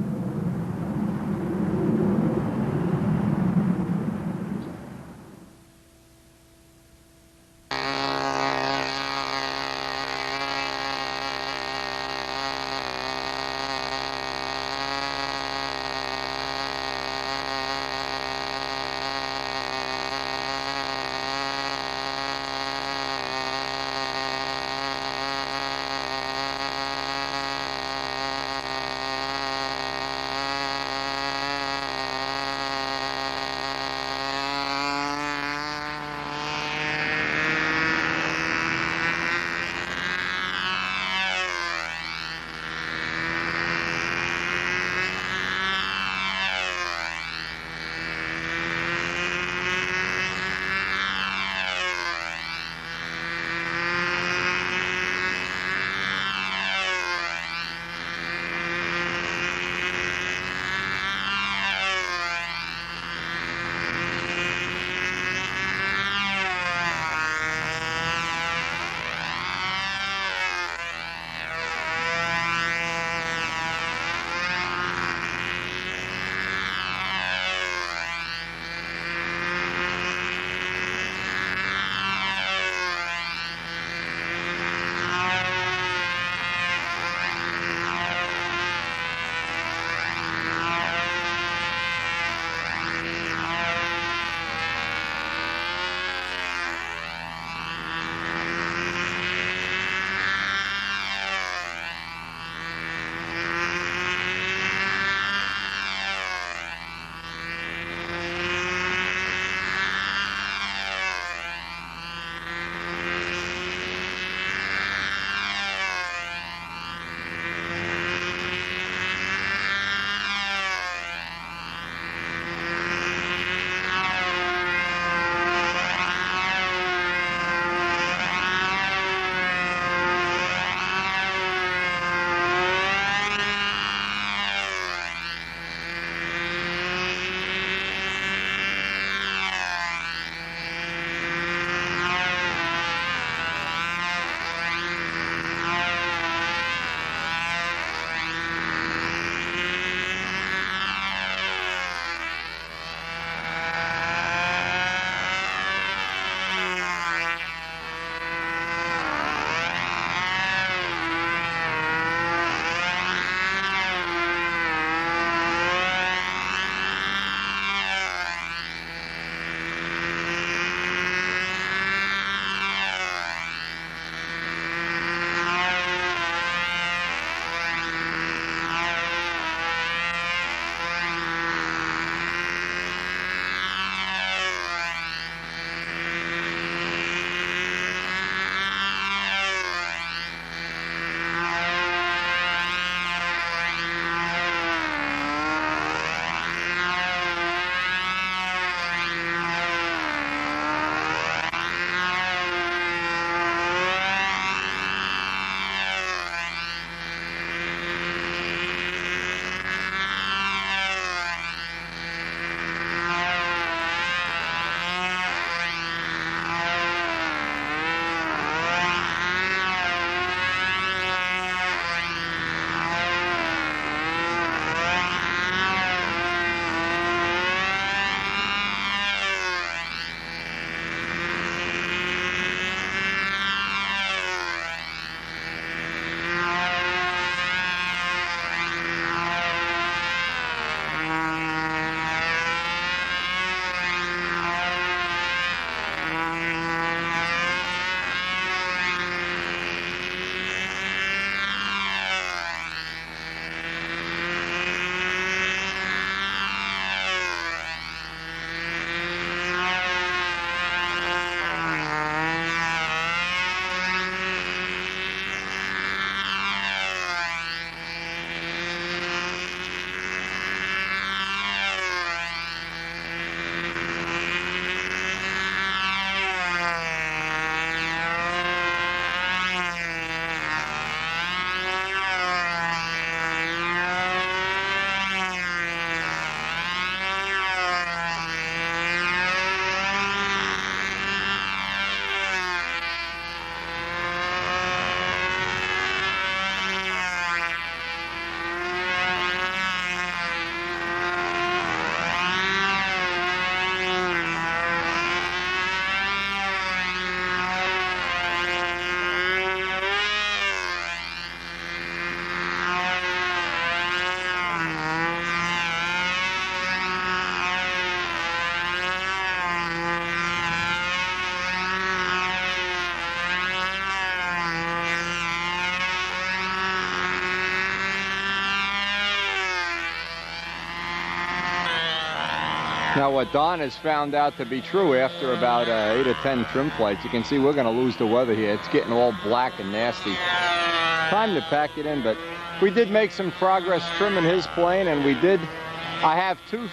Now what Don has found out to be true after about 8 or 10 trim flights, you can see we're going to lose the weather here. It's getting all black and nasty. Time to pack it in, but we did make some progress trimming his plane, and I have 2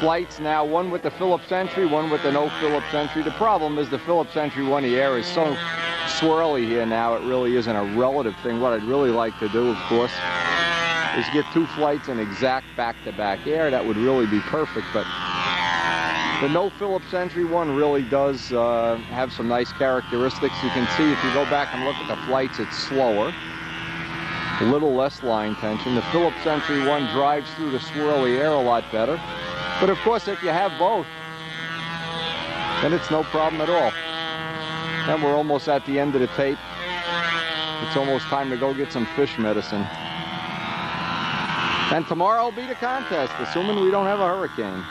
flights now, one with the Phillips entry, one with the no Phillips entry. The problem is the Phillips entry one, the air is so swirly here now, it really isn't a relative thing. What I'd really like to do, of course, is get 2 flights in exact back-to-back air. That would really be perfect, but the no Phillips entry one really does have some nice characteristics. You can see if you go back and look at the flights, it's slower, a little less line tension. The Phillips entry one drives through the swirly air a lot better. But of course, if you have both, then it's no problem at all. And we're almost at the end of the tape. It's almost time to go get some fish medicine. And tomorrow will be the contest, assuming we don't have a hurricane.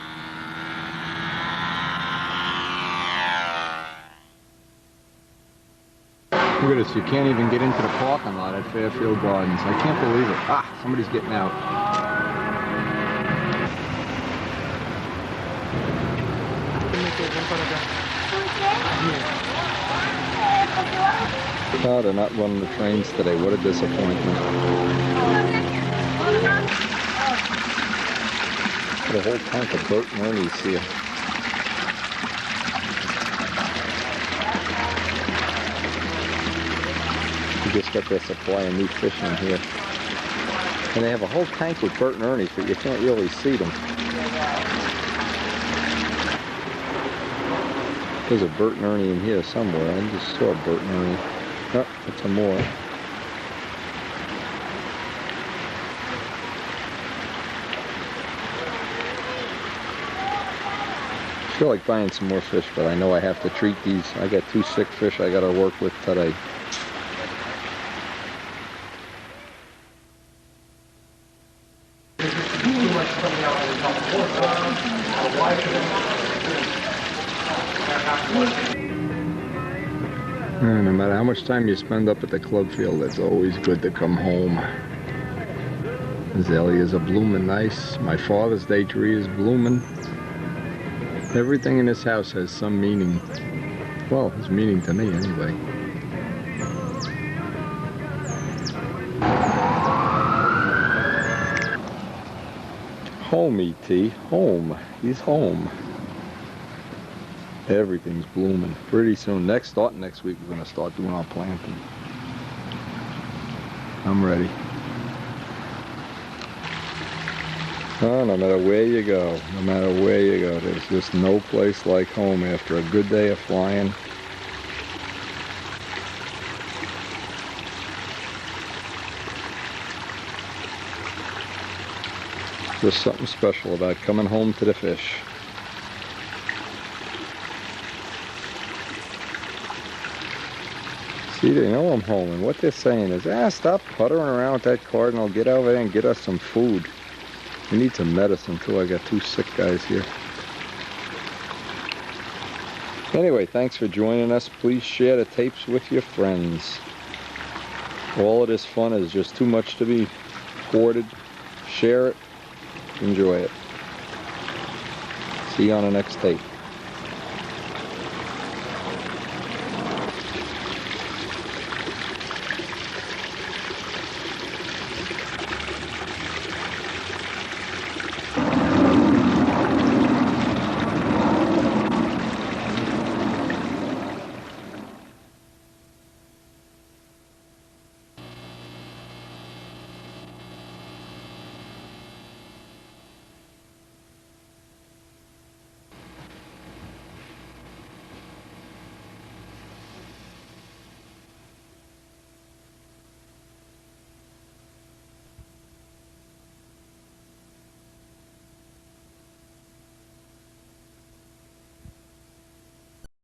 Look at this, you can't even get into the parking lot at Fairfield Gardens. I can't believe it. Ah, somebody's getting out. Oh, they're not running the trains today. What a disappointment. Got a whole tank of Bert and Ernie's here. We just got their supply of new fish in here. And they have a whole tank with Bert and Ernie's, but you can't really see them. There's a Bert and Ernie in here somewhere. I just saw a Bert and Ernie. Oh, it's some more. I feel like buying some more fish, but I know I have to treat these. I got 2 sick fish I got to work with today. No matter how much time you spend up at the club field, it's always good to come home. Azaleas are blooming nice. My Father's Day tree is blooming. Everything in this house has some meaning. Well, it's meaning to me anyway. Home, E.T. Home. He's home. Everything's blooming. Pretty soon, starting next week, we're going to start doing our planting. I'm ready. Oh, no matter where you go, there's just no place like home after a good day of flying. There's something special about coming home to the fish. See, they know I'm home, and what they're saying is, stop puttering around with that Cardinal, get over there and get us some food. We need some medicine too. I got 2 sick guys here. Anyway, thanks for joining us. Please share the tapes with your friends. All of this fun is just too much to be hoarded. Share it. Enjoy it. See you on the next tape.